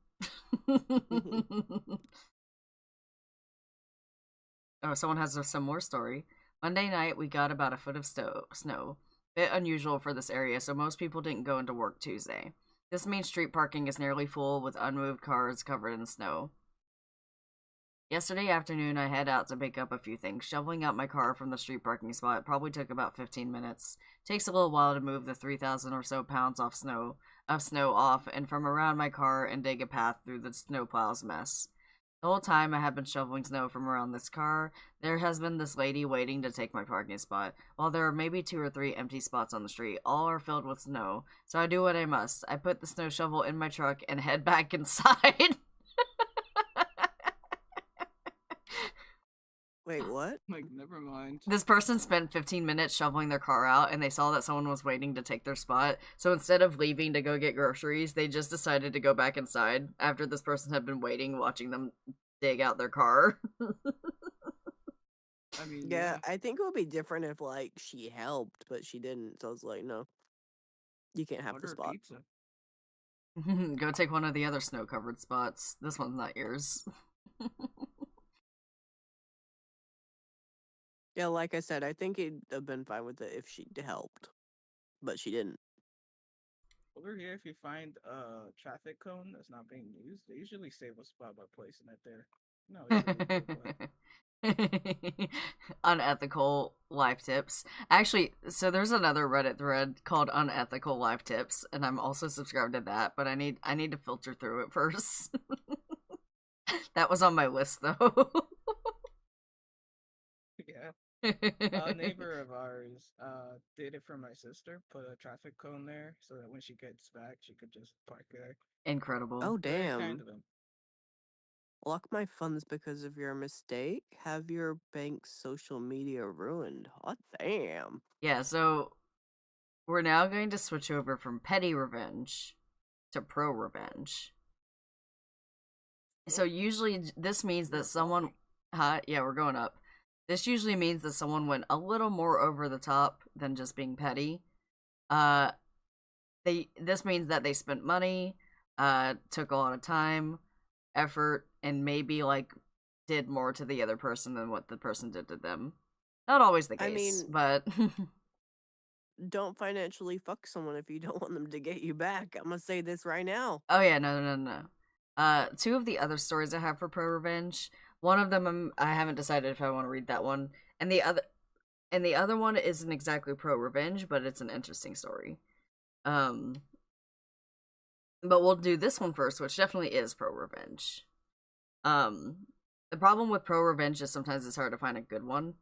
Oh, someone has some more story. Monday night, we got about a foot of snow. Bit unusual for this area, so most people didn't go into work Tuesday. This means street parking is nearly full with unmoved cars covered in snow. Yesterday afternoon, I head out to pick up a few things. Shoveling out my car from the street parking spot probably took about 15 minutes. Takes a little while to move the 3,000 or so pounds of snow off and from around my car and dig a path through the snowplow's mess. The whole time I have been shoveling snow from around this car, there has been this lady waiting to take my parking spot. While there are maybe 2 or 3 empty spots on the street, all are filled with snow. So I do what I must. I put the snow shovel in my truck and head back inside. Wait, what? Like, never mind. This person spent 15 minutes shoveling their car out, and they saw that someone was waiting to take their spot. So instead of leaving to go get groceries, they just decided to go back inside after this person had been waiting, watching them dig out their car. I mean, yeah, I think it would be different if, like, she helped, but she didn't. So I was like, no, you can't have the spot. Pizza. Go take one of the other snow-covered spots. This one's not yours. Yeah, like I said, I think he'd have been fine with it if she'd helped, but she didn't. Over here, if you find a traffic cone that's not being used, they usually save a spot by placing it there. No, it's illegal, Unethical life tips. Actually, so there's another Reddit thread called Unethical Life Tips, and I'm also subscribed to that, but I need to filter through it first. That was on my list though. Yeah. A neighbor of ours did it for my sister, put a traffic cone there so that when she gets back, she could just park there. Incredible. Oh, Very kind damn. of them. Lock my funds because of your mistake? Have your bank's social media ruined? Hot damn. Yeah, so we're now going to switch over from petty revenge to pro revenge. So usually this means that someone... yeah, we're going up. This usually means that someone went a little more over the top than just being petty. This means that they spent money, took a lot of time, effort, and maybe, like, did more to the other person than what the person did to them. Not always the case, but... Don't financially fuck someone if you don't want them to get you back. I'm gonna say this right now. Oh yeah, no. Two of the other stories I have for pro revenge. One of them I haven't decided if I want to read that one, and the other one isn't exactly pro revenge, but it's an interesting story. But we'll do this one first, which definitely is pro revenge. The problem with pro revenge is sometimes it's hard to find a good one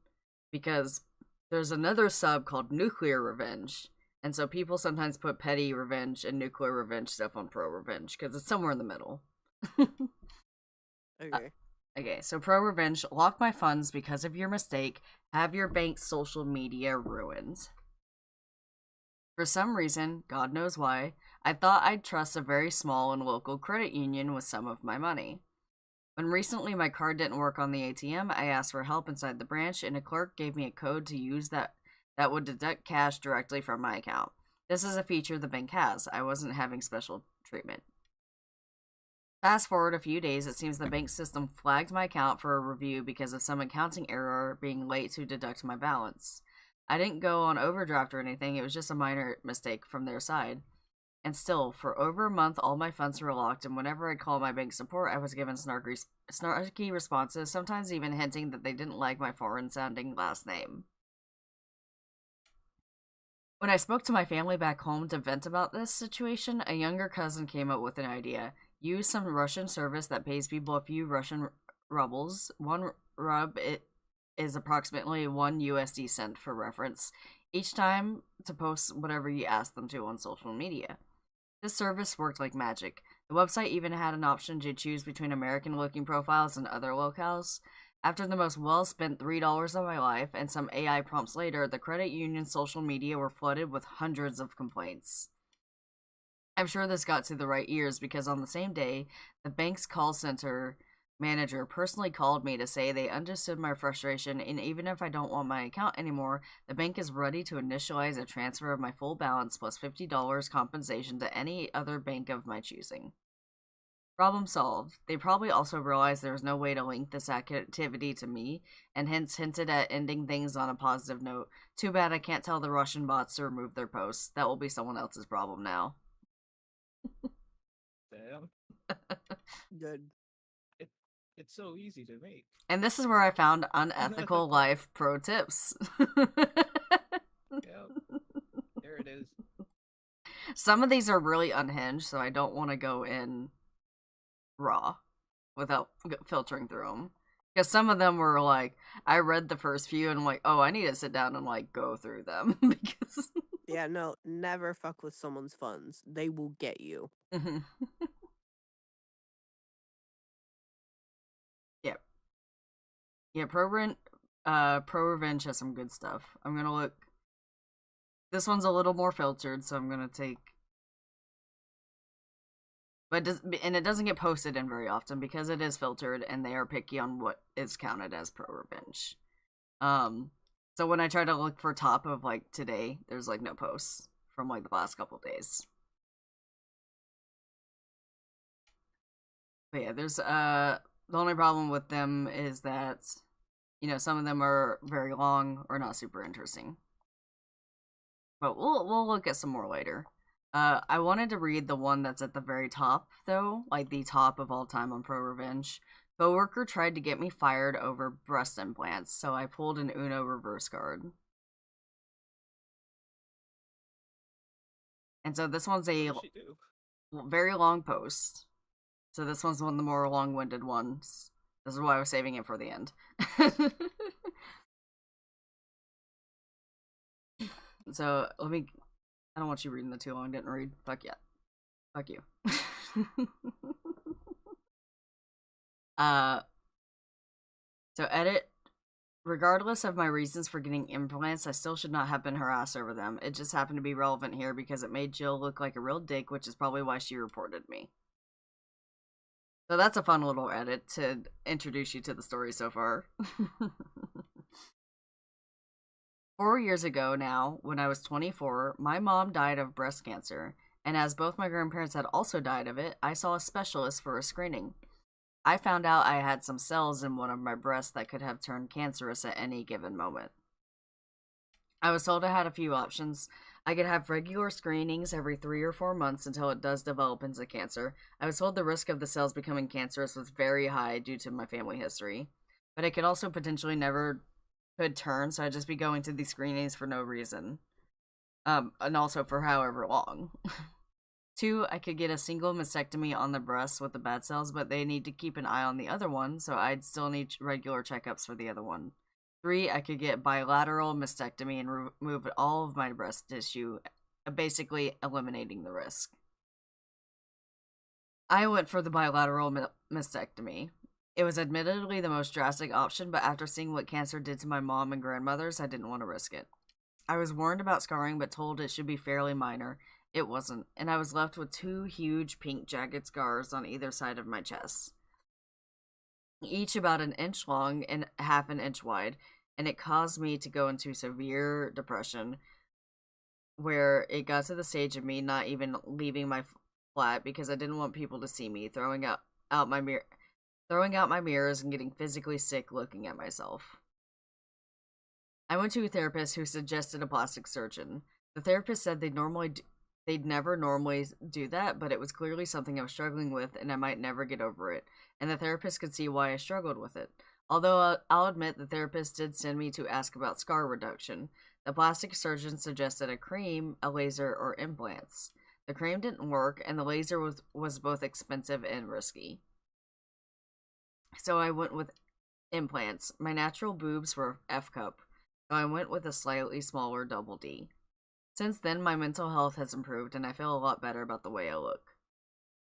because there's another sub called nuclear revenge. And so people sometimes put petty revenge and nuclear revenge stuff on pro revenge because it's somewhere in the middle. Okay. Okay, so pro revenge, lock my funds because of your mistake, have your bank's social media ruined. For some reason, God knows why, I thought I'd trust a very small and local credit union with some of my money. When recently my card didn't work on the ATM, I asked for help inside the branch, and a clerk gave me a code to use that would deduct cash directly from my account. This is a feature the bank has. I wasn't having special treatment. Fast forward a few days, it seems the bank system flagged my account for a review because of some accounting error being late to deduct my balance. I didn't go on overdraft or anything, it was just a minor mistake from their side. And still, for over a month, all my funds were locked, and whenever I'd call my bank support, I was given snarky responses, sometimes even hinting that they didn't like my foreign-sounding last name. When I spoke to my family back home to vent about this situation, a younger cousin came up with an idea. Use some Russian service that pays people a few Russian rubles. One rub is approximately 1 USD cent for reference, each time to post whatever you ask them to on social media. This service worked like magic. The website even had an option to choose between American-looking profiles and other locales. After the most well-spent $3 of my life and some AI prompts later, the credit union's social media were flooded with hundreds of complaints. I'm sure this got to the right ears because on the same day, the bank's call center manager personally called me to say they understood my frustration, and even if I don't want my account anymore, the bank is ready to initialize a transfer of my full balance plus $50 compensation to any other bank of my choosing. Problem solved. They probably also realized there was no way to link this activity to me, and hence hinted at ending things on a positive note. Too bad I can't tell the Russian bots to remove their posts. That will be someone else's problem now. Damn. Good. It's so easy to make. And this is where I found unethical life pro tips. Yep. There it is. Some of these are really unhinged, so I don't want to go in raw without filtering through them. Because some of them were like, I read the first few and I'm like, oh, I need to sit down and like go through them. Because yeah, no, never fuck with someone's funds. They will get you. Yep. Yeah, Pro Revenge has some good stuff. I'm gonna look. This one's a little more filtered, so I'm gonna take. But it doesn't get posted in very often because it is filtered and they are picky on what is counted as Pro Revenge. So when I try to look for top of like today, there's like no posts from like the last couple days. But yeah, there's the only problem with them is that, you know, some of them are very long or not super interesting. But we'll look at some more later. I wanted to read the one that's at the very top, though, like the top of all time on Pro Revenge. Coworker tried to get me fired over breast implants, so I pulled an Uno reverse card. And so this one's a very long post. So this one's one of the more long-winded ones. This is why I was saving it for the end. So, let me... I don't want you reading the too long. Didn't read. Fuck yeah. Fuck you. So edit. Regardless of my reasons for getting implants, I still should not have been harassed over them. It just happened to be relevant here because it made Jill look like a real dick, which is probably why she reported me. So that's a fun little edit to introduce you to the story so far. 4 years ago now, when I was 24, my mom died of breast cancer, and as both my grandparents had also died of it, I saw a specialist for a screening. I found out I had some cells in one of my breasts that could have turned cancerous at any given moment. I was told I had a few options. I could have regular screenings every 3 or 4 months until it does develop into cancer. I was told the risk of the cells becoming cancerous was very high due to my family history, but it could also potentially never could turn, so I'd just be going to these screenings for no reason. And also for however long. 2, I could get a single mastectomy on the breast with the bad cells, but they need to keep an eye on the other one, so I'd still need regular checkups for the other one. 3, I could get bilateral mastectomy and remove all of my breast tissue, basically eliminating the risk. I went for the bilateral mastectomy. It was admittedly the most drastic option, but after seeing what cancer did to my mom and grandmothers, I didn't want to risk it. I was warned about scarring, but told it should be fairly minor. It wasn't, and I was left with 2 huge pink jagged scars on either side of my chest. Each about an inch long and half an inch wide, and it caused me to go into severe depression, where it got to the stage of me not even leaving my flat because I didn't want people to see me, throwing out my mirrors and getting physically sick looking at myself. I went to a therapist who suggested a plastic surgeon. The therapist said they'd never normally do that, but it was clearly something I was struggling with and I might never get over it, and the therapist could see why I struggled with it. Although I'll admit the therapist did send me to ask about scar reduction. The plastic surgeon suggested a cream, a laser, or implants. The cream didn't work, and the laser was both expensive and risky. So I went with implants. My natural boobs were F cup, so I went with a slightly smaller double D. Since then, my mental health has improved, and I feel a lot better about the way I look.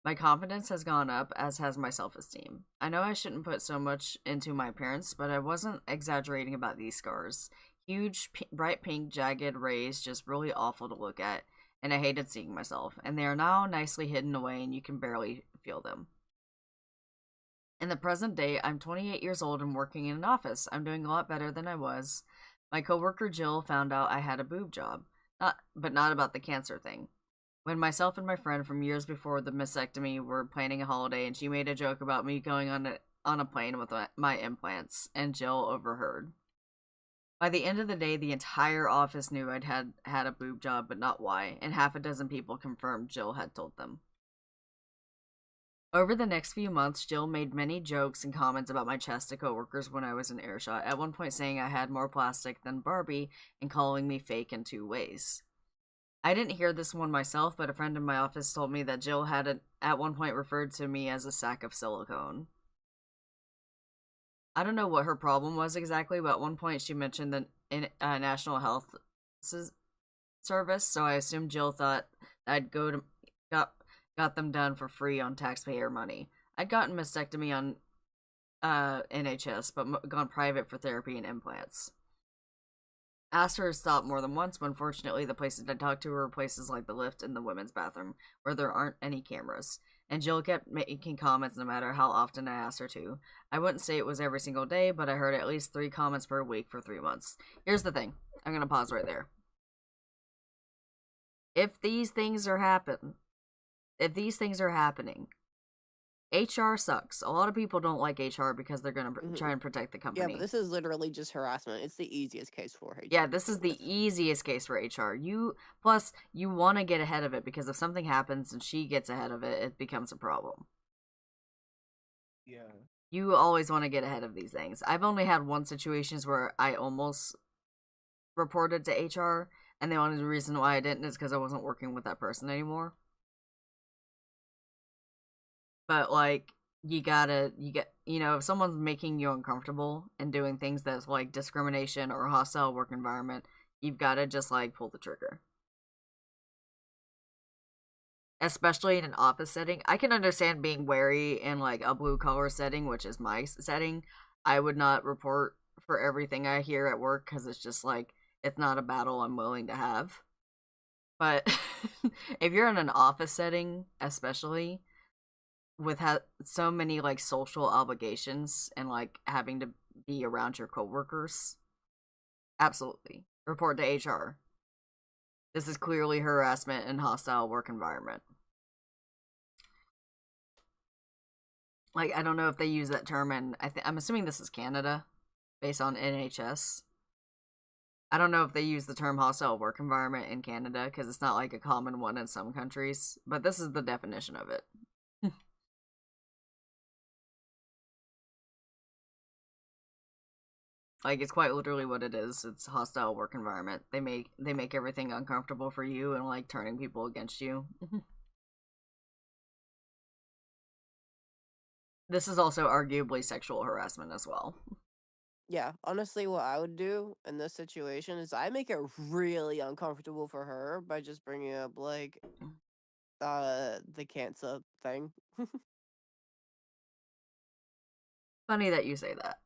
My confidence has gone up, as has my self-esteem. I know I shouldn't put so much into my appearance, but I wasn't exaggerating about these scars. Huge, bright pink, jagged rays, just really awful to look at, and I hated seeing myself, and they are now nicely hidden away and you can barely feel them. In the present day, I'm 28 years old and working in an office. I'm doing a lot better than I was. My coworker Jill found out I had a boob job, but not about the cancer thing. When myself and my friend from years before the mastectomy were planning a holiday, and she made a joke about me going on a plane with my implants, and Jill overheard. By the end of the day, the entire office knew I'd had a boob job, but not why, and half a dozen people confirmed Jill had told them. Over the next few months, Jill made many jokes and comments about my chest to coworkers when I was in earshot, at one point saying I had more plastic than Barbie and calling me fake in 2 ways. I didn't hear this one myself, but a friend in my office told me that Jill had at one point referred to me as a sack of silicone. I don't know what her problem was exactly, but at one point she mentioned the National Health Service, so I assumed Jill thought I'd got them done for free on taxpayer money. I'd gotten mastectomy on NHS, but gone private for therapy and implants. Asked her to stop more than once, but unfortunately the places I talked to were places like the lift and the women's bathroom, where there aren't any cameras. And Jill kept making comments no matter how often I asked her to. I wouldn't say it was every single day, but I heard at least 3 comments per week for 3 months. Here's the thing. I'm gonna pause right there. If these things are happening, HR sucks. A lot of people don't like HR because they're gonna try and protect the company. Yeah, but this is literally just harassment. It's the easiest case for HR. Yeah, this is the easiest case for HR. You want to get ahead of it because if something happens and she gets ahead of it, it becomes a problem. Yeah. You always want to get ahead of these things. I've only had one situations where I almost reported to HR, and the only reason why I didn't is because I wasn't working with that person anymore. But like, if someone's making you uncomfortable and doing things that's like discrimination or a hostile work environment, you've got to just like pull the trigger. Especially in an office setting. I can understand being wary in like a blue collar setting, which is my setting. I would not report for everything I hear at work because it's just like, it's not a battle I'm willing to have. But if you're in an office setting, especially with so many like social obligations and like having to be around your coworkers, absolutely report to HR. This is clearly harassment and hostile work environment. Like, I don't know if they use that term, and I'm assuming this is Canada, based on NHS. I don't know if they use the term hostile work environment in Canada, because it's not like a common one in some countries, but this is the definition of it. Like, it's quite literally what it is. It's a hostile work environment. They make everything uncomfortable for you and like turning people against you. This is also arguably sexual harassment as well. Yeah, honestly, what I would do in this situation is I make it really uncomfortable for her by just bringing up like the cancer thing. Funny that you say that.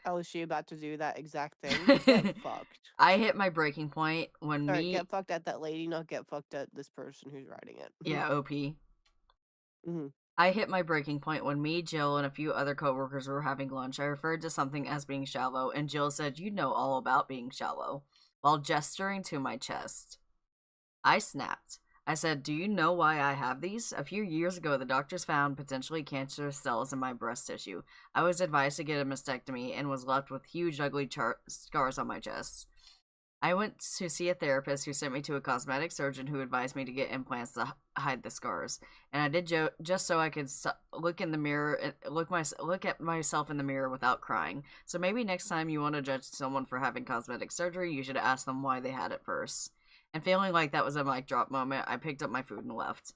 Oh, is she about to do that exact thing? Get fucked. I hit my breaking point when get fucked at that lady, not get fucked at this person who's writing it. Yeah, OP. Mm-hmm. I hit my breaking point when me, Jill, and a few other coworkers were having lunch. I referred to something as being shallow, and Jill said, "You know all about being shallow," while gesturing to my chest. I snapped. I said, "Do you know why I have these? A few years ago, the doctors found potentially cancerous cells in my breast tissue. I was advised to get a mastectomy and was left with huge, ugly scars on my chest. I went to see a therapist who sent me to a cosmetic surgeon who advised me to get implants to hide the scars. And I did just so I could look in the mirror and look at myself in the mirror without crying. So maybe next time you want to judge someone for having cosmetic surgery, you should ask them why they had it first." And feeling like that was a mic drop moment, I picked up my food and left.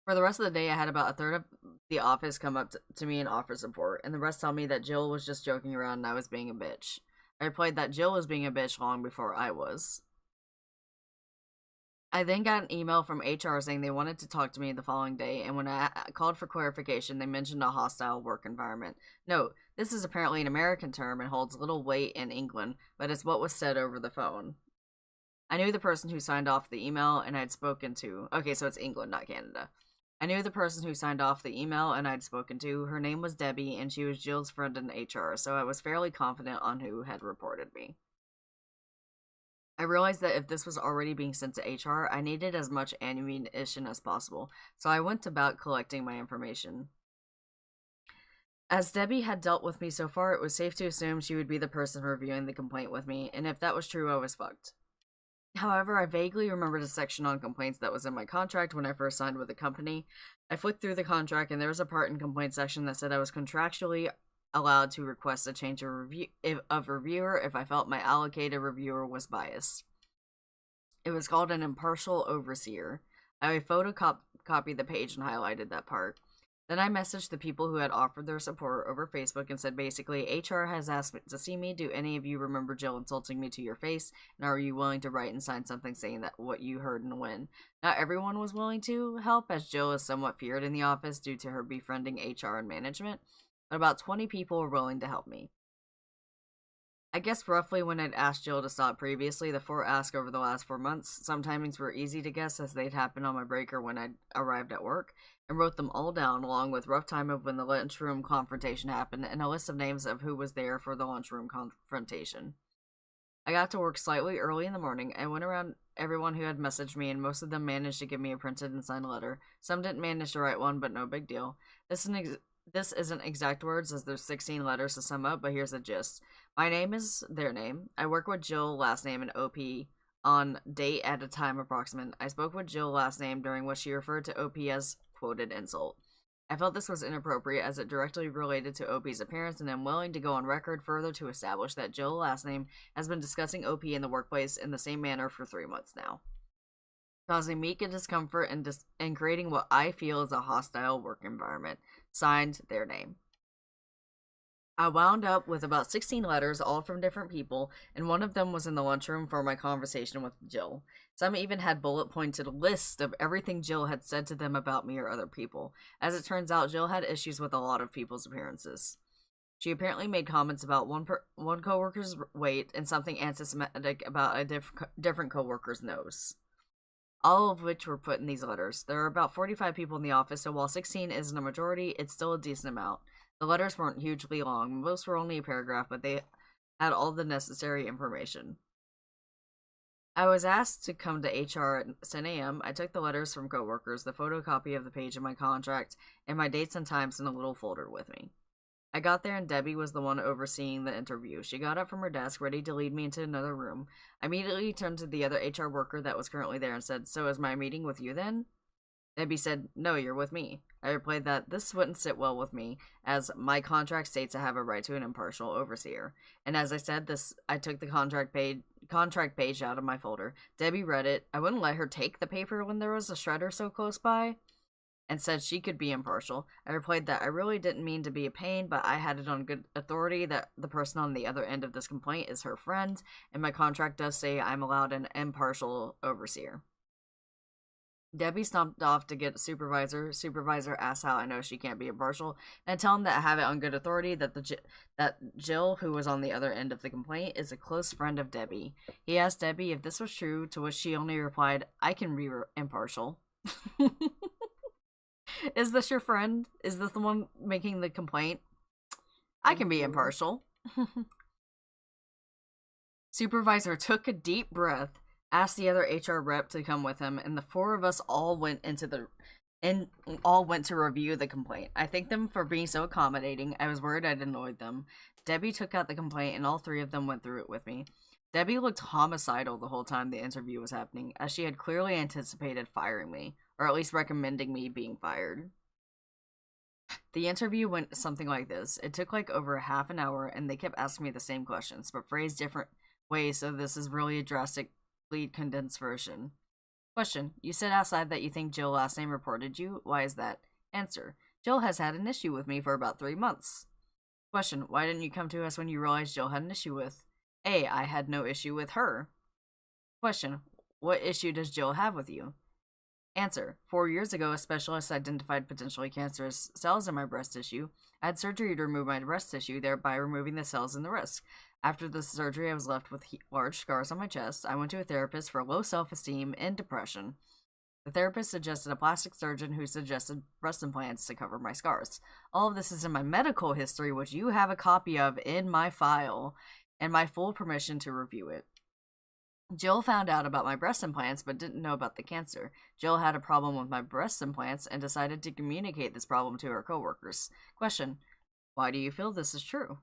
For the rest of the day, I had about a third of the office come up to me and offer support, and the rest tell me that Jill was just joking around and I was being a bitch. I replied that Jill was being a bitch long before I was. I then got an email from HR saying they wanted to talk to me the following day, and when I called for clarification, they mentioned a hostile work environment. Note, this is apparently an American term and holds little weight in England, but it's what was said over the phone. I knew the person who signed off the email and I'd spoken to. Okay, so it's England, not Canada. I knew the person who signed off the email and I'd spoken to. Her name was Debbie, and she was Jill's friend in HR, so I was fairly confident on who had reported me. I realized that if this was already being sent to HR, I needed as much ammunition as possible, so I went about collecting my information. As Debbie had dealt with me so far, it was safe to assume she would be the person reviewing the complaint with me, and if that was true, I was fucked. However, I vaguely remembered a section on complaints that was in my contract when I first signed with the company. I flicked through the contract, and there was a part in complaint section that said I was contractually allowed to request a change of reviewer if I felt my allocated reviewer was biased. It was called an impartial overseer. I photocopied the page and highlighted that part. Then I messaged the people who had offered their support over Facebook and said basically, HR has asked me to see me. Do any of you remember Jill insulting me to your face? And are you willing to write and sign something saying that what you heard and when? Not everyone was willing to help, as Jill is somewhat feared in the office due to her befriending HR and management, but about 20 people were willing to help me. I guess roughly when I'd asked Jill to stop previously, the 4 asked over the last 4 months. Some timings were easy to guess as they'd happened on my break or when I'd arrived at work, and wrote them all down along with rough time of when the lunchroom confrontation happened and a list of names of who was there for the lunchroom confrontation. I got to work slightly early in the morning. I went around everyone who had messaged me, and most of them managed to give me a printed and signed letter. Some didn't manage to write one, but no big deal. This isn't exact words, as there's 16 letters to sum up, but here's the gist. My name is their name. I work with Jill, last name, and OP on date at a time approximate. I spoke with Jill, last name, during what she referred to OP as quoted insult. I felt this was inappropriate as it directly related to OP's appearance, and I'm willing to go on record further to establish that Jill, last name, has been discussing OP in the workplace in the same manner for 3 months now, causing me discomfort and creating what I feel is a hostile work environment. Signed, their name. I wound up with about 16 letters, all from different people, and one of them was in the lunchroom for my conversation with Jill. Some even had bullet-pointed lists of everything Jill had said to them about me or other people. As it turns out, Jill had issues with a lot of people's appearances. She apparently made comments about one coworker's weight and something anti-Semitic about a different coworker's nose. All of which were put in these letters. There are about 45 people in the office, so while 16 isn't a majority, it's still a decent amount. The letters weren't hugely long. Most were only a paragraph, but they had all the necessary information. I was asked to come to HR at 10 a.m. I took the letters from coworkers, the photocopy of the page of my contract, and my dates and times in a little folder with me. I got there and Debbie was the one overseeing the interview. She got up from her desk, ready to lead me into another room. I immediately turned to the other HR worker that was currently there and said, "So is my meeting with you then?" Debbie said, "No, you're with me." I replied that this wouldn't sit well with me, as my contract states I have a right to an impartial overseer. And as I said this, I took the contract page out of my folder. Debbie read it. I wouldn't let her take the paper when there was a shredder so close by, and said she could be impartial. I replied that I really didn't mean to be a pain, but I had it on good authority that the person on the other end of this complaint is her friend, and my contract does say I'm allowed an impartial overseer. Debbie stomped off to get a supervisor. Supervisor asked how I know she can't be impartial, and tell him that I have it on good authority that Jill, who was on the other end of the complaint, is a close friend of Debbie. He asked Debbie if this was true, to which she only replied, "I can be impartial." Is this your friend? Is this the one making the complaint? I can be impartial. Supervisor took a deep breath, asked the other HR rep to come with him, and the four of us all went to review the complaint. I thanked them for being so accommodating. I was worried I'd annoyed them. Debbie took out the complaint, and all three of them went through it with me. Debbie looked homicidal the whole time the interview was happening, as she had clearly anticipated firing me, or at least recommending me being fired. The interview went something like this. It took like over a half an hour, and they kept asking me the same questions, but phrased different ways, so this is really a drastically condensed version. Question: You said outside that you think Jill last name reported you. Why is that? Answer: Jill has had an issue with me for about 3 months. Question: Why didn't you come to us when you realized Jill had an issue with? A. I had no issue with her. Question: What issue does Jill have with you? Answer: 4 years ago, a specialist identified potentially cancerous cells in my breast tissue. I had surgery to remove my breast tissue, thereby removing the cells in the risk. After the surgery, I was left with large scars on my chest. I went to a therapist for low self-esteem and depression. The therapist suggested a plastic surgeon who suggested breast implants to cover my scars. All of this is in my medical history, which you have a copy of in my file, and my full permission to review it. Jill found out about my breast implants but didn't know about the cancer. Jill had a problem with my breast implants and decided to communicate this problem to her coworkers. Question: Why do you feel this is true?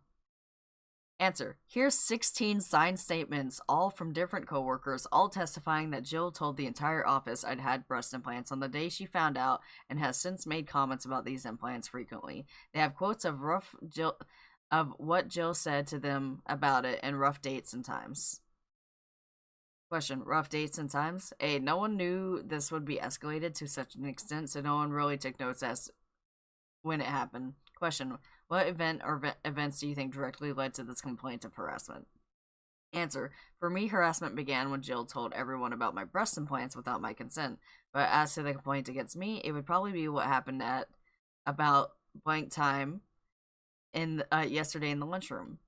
Answer: Here's 16 signed statements, all from different coworkers, all testifying that Jill told the entire office I'd had breast implants on the day she found out, and has since made comments about these implants frequently. They have quotes of what Jill said to them about it, and rough dates and times. Question: Rough dates and times? A. No one knew this would be escalated to such an extent, so no one really took notes as when it happened. Question: What event or events do you think directly led to this complaint of harassment? Answer: For me, harassment began when Jill told everyone about my breast implants without my consent. But as to the complaint against me, it would probably be what happened at about blank time in yesterday in the lunchroom.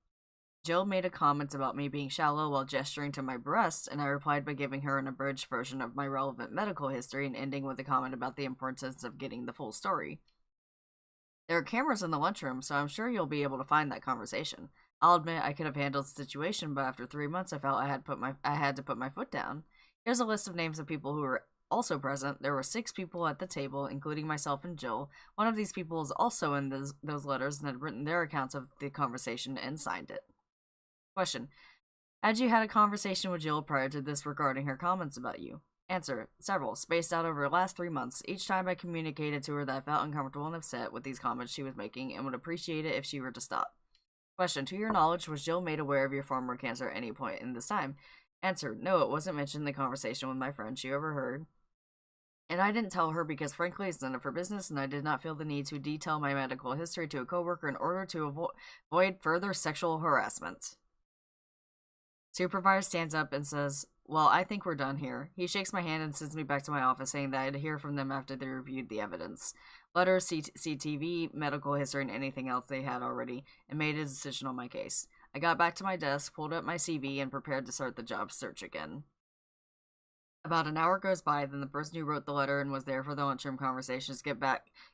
Jill made a comment about me being shallow while gesturing to my breasts, and I replied by giving her an abridged version of my relevant medical history and ending with a comment about the importance of getting the full story. There are cameras in the lunchroom, so I'm sure you'll be able to find that conversation. I'll admit I could have handled the situation, but after 3 months, I felt I had to put my foot down. Here's a list of names of people who were also present. There were 6 people at the table, including myself and Jill. One of these people was also in those letters and had written their accounts of the conversation and signed it. Question: had you had a conversation with Jill prior to this regarding her comments about you? Answer: several, spaced out over the last 3 months. Each time I communicated to her that I felt uncomfortable and upset with these comments she was making and would appreciate it if she were to stop. Question: to your knowledge, was Jill made aware of your former cancer at any point in this time? Answer: no, it wasn't mentioned in the conversation with my friend she overheard. And I didn't tell her because frankly it's none of her business and I did not feel the need to detail my medical history to a coworker in order to avoid further sexual harassment. Supervisor stands up and says, well, I think we're done here. He shakes my hand and sends me back to my office saying that I'd hear from them after they reviewed the evidence. Letters, CTV, medical history, and anything else they had already, and made a decision on my case. I got back to my desk, pulled up my CV, and prepared to start the job search again. About an hour goes by, then the person who wrote the letter and was there for the lunchroom conversations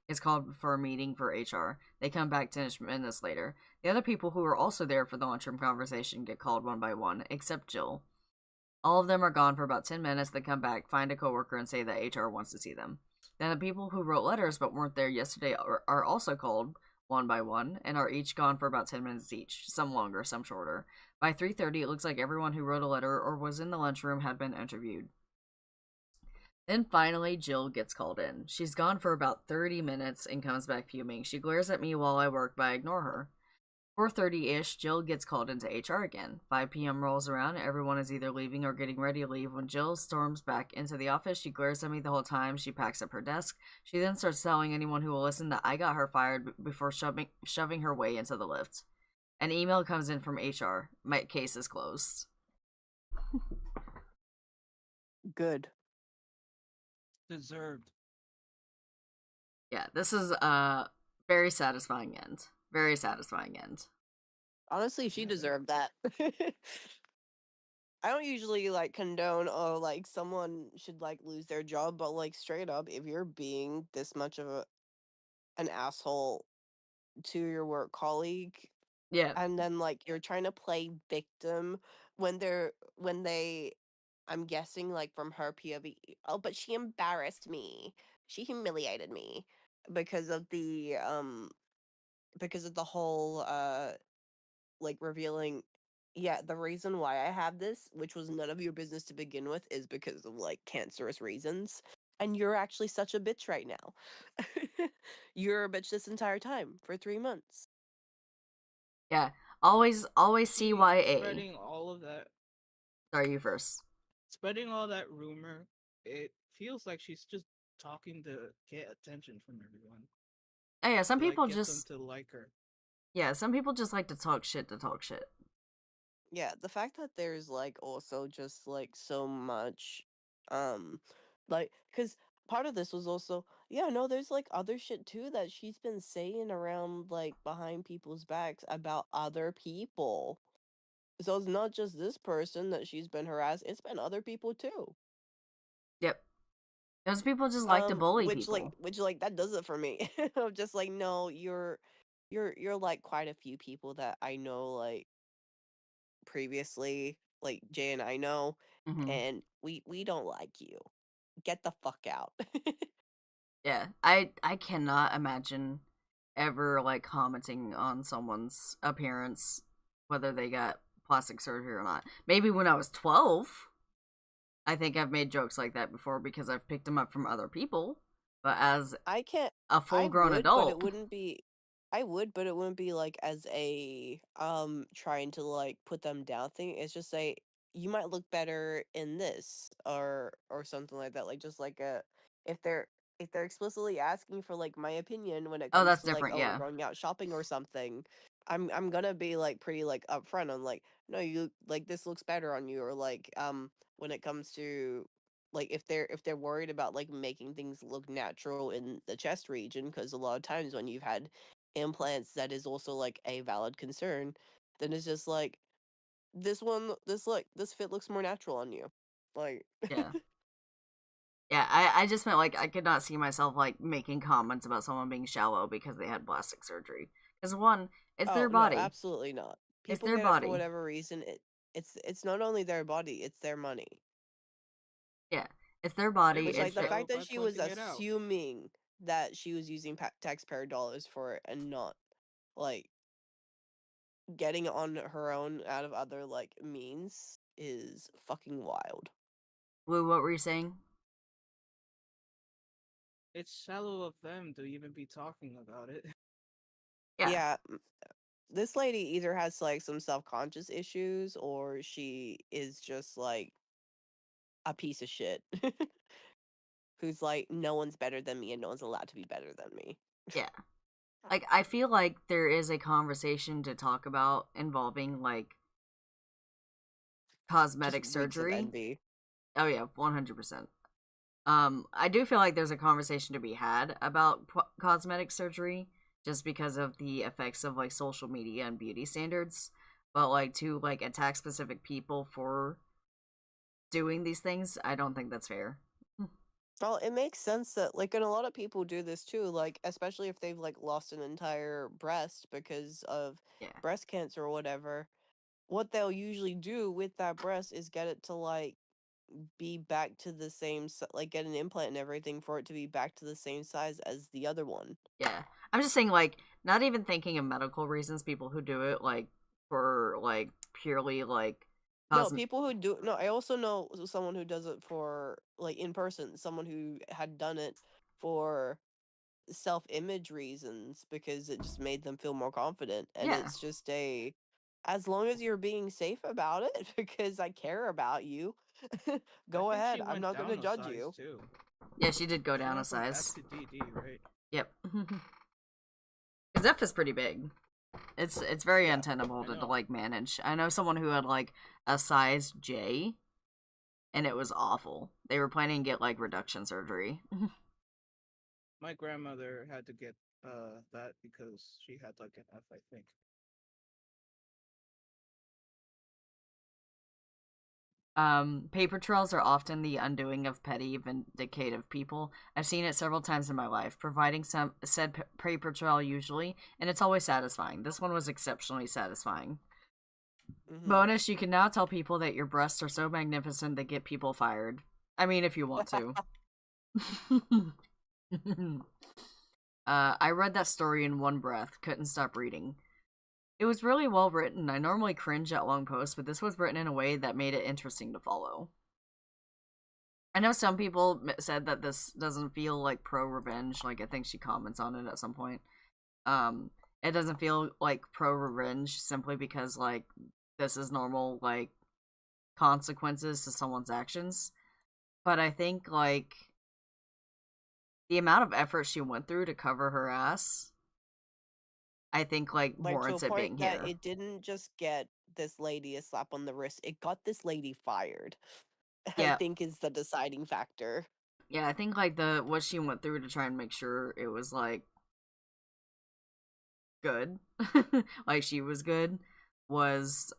is called for a meeting for HR. They come back 10 minutes later. The other people who were also there for the lunchroom conversation get called one by one, except Jill. All of them are gone for about 10 minutes, they come back, find a coworker, and say that HR wants to see them. Then the people who wrote letters but weren't there yesterday are also called one by one, and are each gone for about 10 minutes each, some longer, some shorter. By 3:30, it looks like everyone who wrote a letter or was in the lunchroom had been interviewed. Then finally, Jill gets called in. She's gone for about 30 minutes and comes back fuming. She glares at me while I work, but I ignore her. 4:30-ish, Jill gets called into HR again. 5 p.m. rolls around, everyone is either leaving or getting ready to leave. When Jill storms back into the office, she glares at me the whole time. She packs up her desk. She then starts telling anyone who will listen that I got her fired before shoving her way into the lift. An email comes in from HR. My case is closed. Good. Deserved. Yeah, this is a very satisfying end. Very satisfying end. Honestly, she deserved that. I don't usually like condone like someone should like lose their job, but like straight up, if you're being this much of an asshole to your work colleague, yeah, and then like you're trying to play victim when they, I'm guessing like from her POV, oh, but she embarrassed me, she humiliated me because of the whole like revealing, yeah, the reason why I have this, which was none of your business to begin with, is because of like cancerous reasons. And you're actually such a bitch right now. You're a bitch this entire time for 3 months. Yeah. Always CYA. Spreading all of that. Sorry, you first. Spreading all that rumor, it feels like she's just talking to get attention from everyone. Oh, yeah, some people get just them to like her. Yeah, some people just like to talk shit to talk shit. Yeah, the fact that there's like also just like so much like, because part of this was also, yeah, no, there's like other shit too that she's been saying around like behind people's backs about other people. So it's not just this person that she's been harassed, it's been other people too. Yep. Those people just like to bully people. Which like that does it for me. I'm just like, no, you're like quite a few people that I know like previously, like Jay and I know, and we don't like you. Get the fuck out. Yeah, I cannot imagine ever like commenting on someone's appearance, whether they got plastic surgery or not. Maybe when I was 12, I think I've made jokes like that before because I've picked them up from other people. But as a full-grown adult, but it wouldn't be. I would, but it wouldn't be like as a trying to like put them down thing. It's just say you might look better in this or something like that. Like just like a if they're explicitly asking for like my opinion when it comes that's to like different, we're yeah. going out shopping or something, I'm gonna be like pretty like upfront on like, no, you like this looks better on you, or like when it comes to like if they're worried about like making things look natural in the chest region, because a lot of times when you've had implants that is also like a valid concern, then it's just like this fit looks more natural on you, like. Yeah. Yeah, I just meant like I could not see myself like making comments about someone being shallow because they had plastic surgery. Because one, it's their body. No, absolutely not. People their get it for body. whatever reason. It's not only their body, it's their money. Yeah, it's their body. Which, It's like, the their... fact that she was assuming that she was using taxpayer dollars for it and not, like, getting it on her own out of other, like, means is fucking wild. Blue, what were you saying? It's shallow of them to even be talking about it. Yeah. This lady either has, like, some self-conscious issues or she is just, like, a piece of shit. Who's like, no one's better than me and no one's allowed to be better than me. Yeah. Like, I feel like there is a conversation to talk about involving, like, cosmetic Just reeks of surgery. envy. Oh yeah, 100%. I do feel like there's a conversation to be had about cosmetic surgery just because of the effects of, like, social media and beauty standards. But, like, to, like, attack specific people for doing these things, I don't think that's fair. Well, it makes sense that, like, and a lot of people do this too, like, especially if they've, like, lost an entire breast because of breast cancer or whatever. What they'll usually do with that breast is get it to, like, be back to the same, like, get an implant and everything for it to be back to the same size as the other one. Yeah. I'm just saying, like, not even thinking of medical reasons, people who do it, like, for, like, purely, like, No, people who do no, I also know someone who does it for, like, in person, someone who had done it for self-image reasons because it just made them feel more confident, and Yeah. it's just as long as you're being safe about it because I care about you, go ahead. I'm not going to judge you. Too. Yeah, she did go She down a went from F size. to DD, right? Yep. Because F is pretty big. It's very untenable to like manage. I know someone who had like a size J, and it was awful. They were planning to get like reduction surgery. My grandmother had to get that because she had like an F, I think. Paper trails are often the undoing of petty, vindicative people. I've seen it several times in my life, providing some said paper trail usually, and it's always satisfying. This one was exceptionally satisfying. Bonus, you can now tell people that your breasts are so magnificent they get people fired. I mean, if you want to. I read that story in one breath, couldn't stop reading. It was really well written. I normally cringe at long posts, but this was written in a way that made it interesting to follow. I know some people said that this doesn't feel like pro-revenge. Like, I think she comments on it at some point. It doesn't feel like pro-revenge simply because, like, this is normal, like, consequences to someone's actions. But I think, like, the amount of effort she went through to cover her ass, I think, like warrants to a it being point that here. it didn't just get this lady a slap on the wrist, it got this lady fired. I think is the deciding factor. Yeah, I think like what she went through to try and make sure it was like good, like she was good, was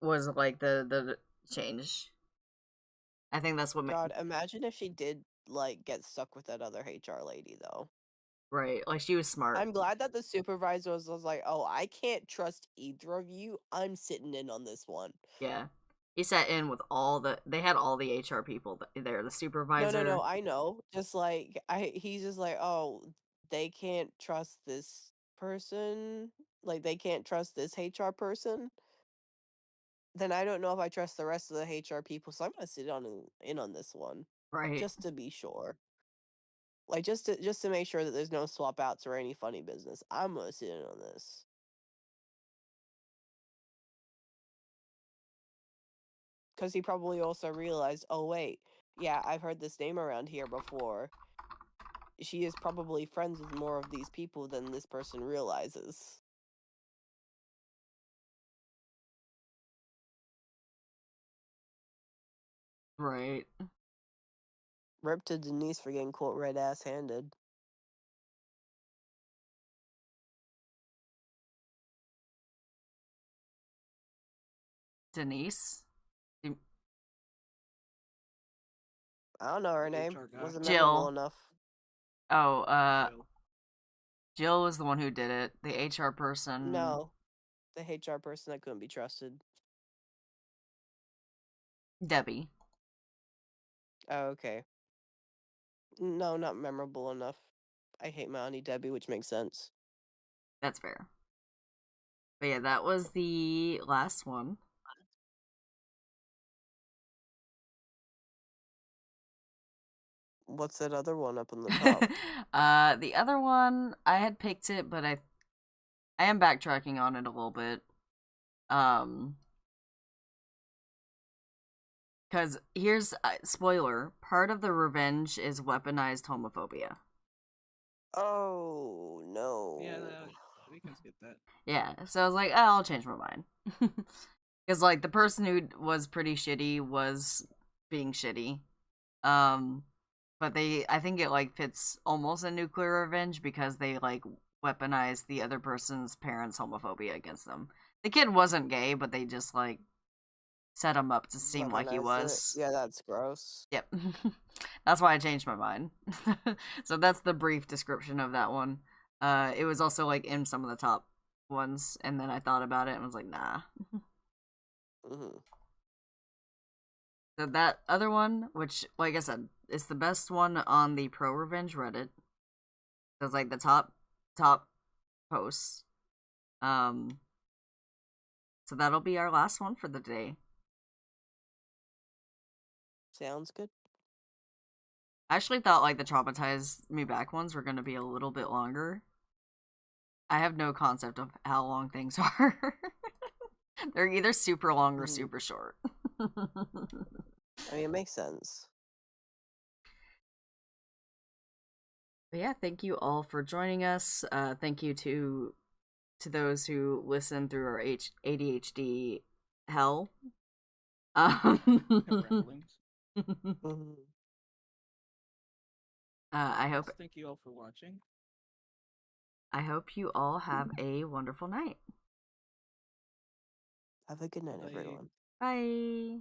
like the change. I think that's what God, imagine if she did like get stuck with that other HR lady though. Right, like she was smart. I'm glad that the supervisor was like, "Oh, I can't trust either of you. I'm sitting in on this one." Yeah, he sat in with they had all the HR people there, the supervisor. No, I know. Just like he's just like, "Oh, they can't trust this person. Like they can't trust this HR person." Then I don't know if I trust the rest of the HR people, so I'm gonna sit in on this one, right? Just to be sure. Like just to make sure that there's no swap outs or any funny business. I'm gonna sit in on this. Because he probably also realized, oh wait, yeah, I've heard this name around here before. She is probably friends with more of these people than this person realizes. Right. Rip to Denise for getting quote red ass handed. Denise. I don't know her name. Wasn't Jill. memorable enough. Oh, Jill was the one who did it. The HR person. No. The HR person that couldn't be trusted. Debbie. Oh, okay. No, not memorable enough. I hate my Auntie Debbie, which makes sense. That's fair. But yeah, that was the last one. What's that other one up on the top? The other one, I had picked it, but I am backtracking on it a little bit. Because here's spoiler: part of the revenge is weaponized homophobia. Oh no. Yeah, we can skip that. Yeah, so I was like, oh, I'll change my mind. Because like the person who was pretty shitty was being shitty. But I think it like fits almost a nuclear revenge because they like weaponized the other person's parents' homophobia against them. The kid wasn't gay, but they just like set him up to seem like he was. Yeah, that's gross. Yep. That's why I changed my mind. So that's the brief description of that one. It was also like in some of the top ones, and then I thought about it and was like, nah. Mm-hmm. So that other one, which, like I said, is the best one on the Pro Revenge Reddit. So it's like the top posts. So that'll be our last one for the day. Sounds good. I actually thought like the Traumatize Me Back ones were going to be a little bit longer. I have no concept of how long things are. They're either super long or super short. I mean, it makes sense. But yeah, thank you all for joining us. Thank you to those who listen through our ADHD hell. I hope. Thank you all for watching. I hope you all have a wonderful night. Have a good night, everyone. Bye.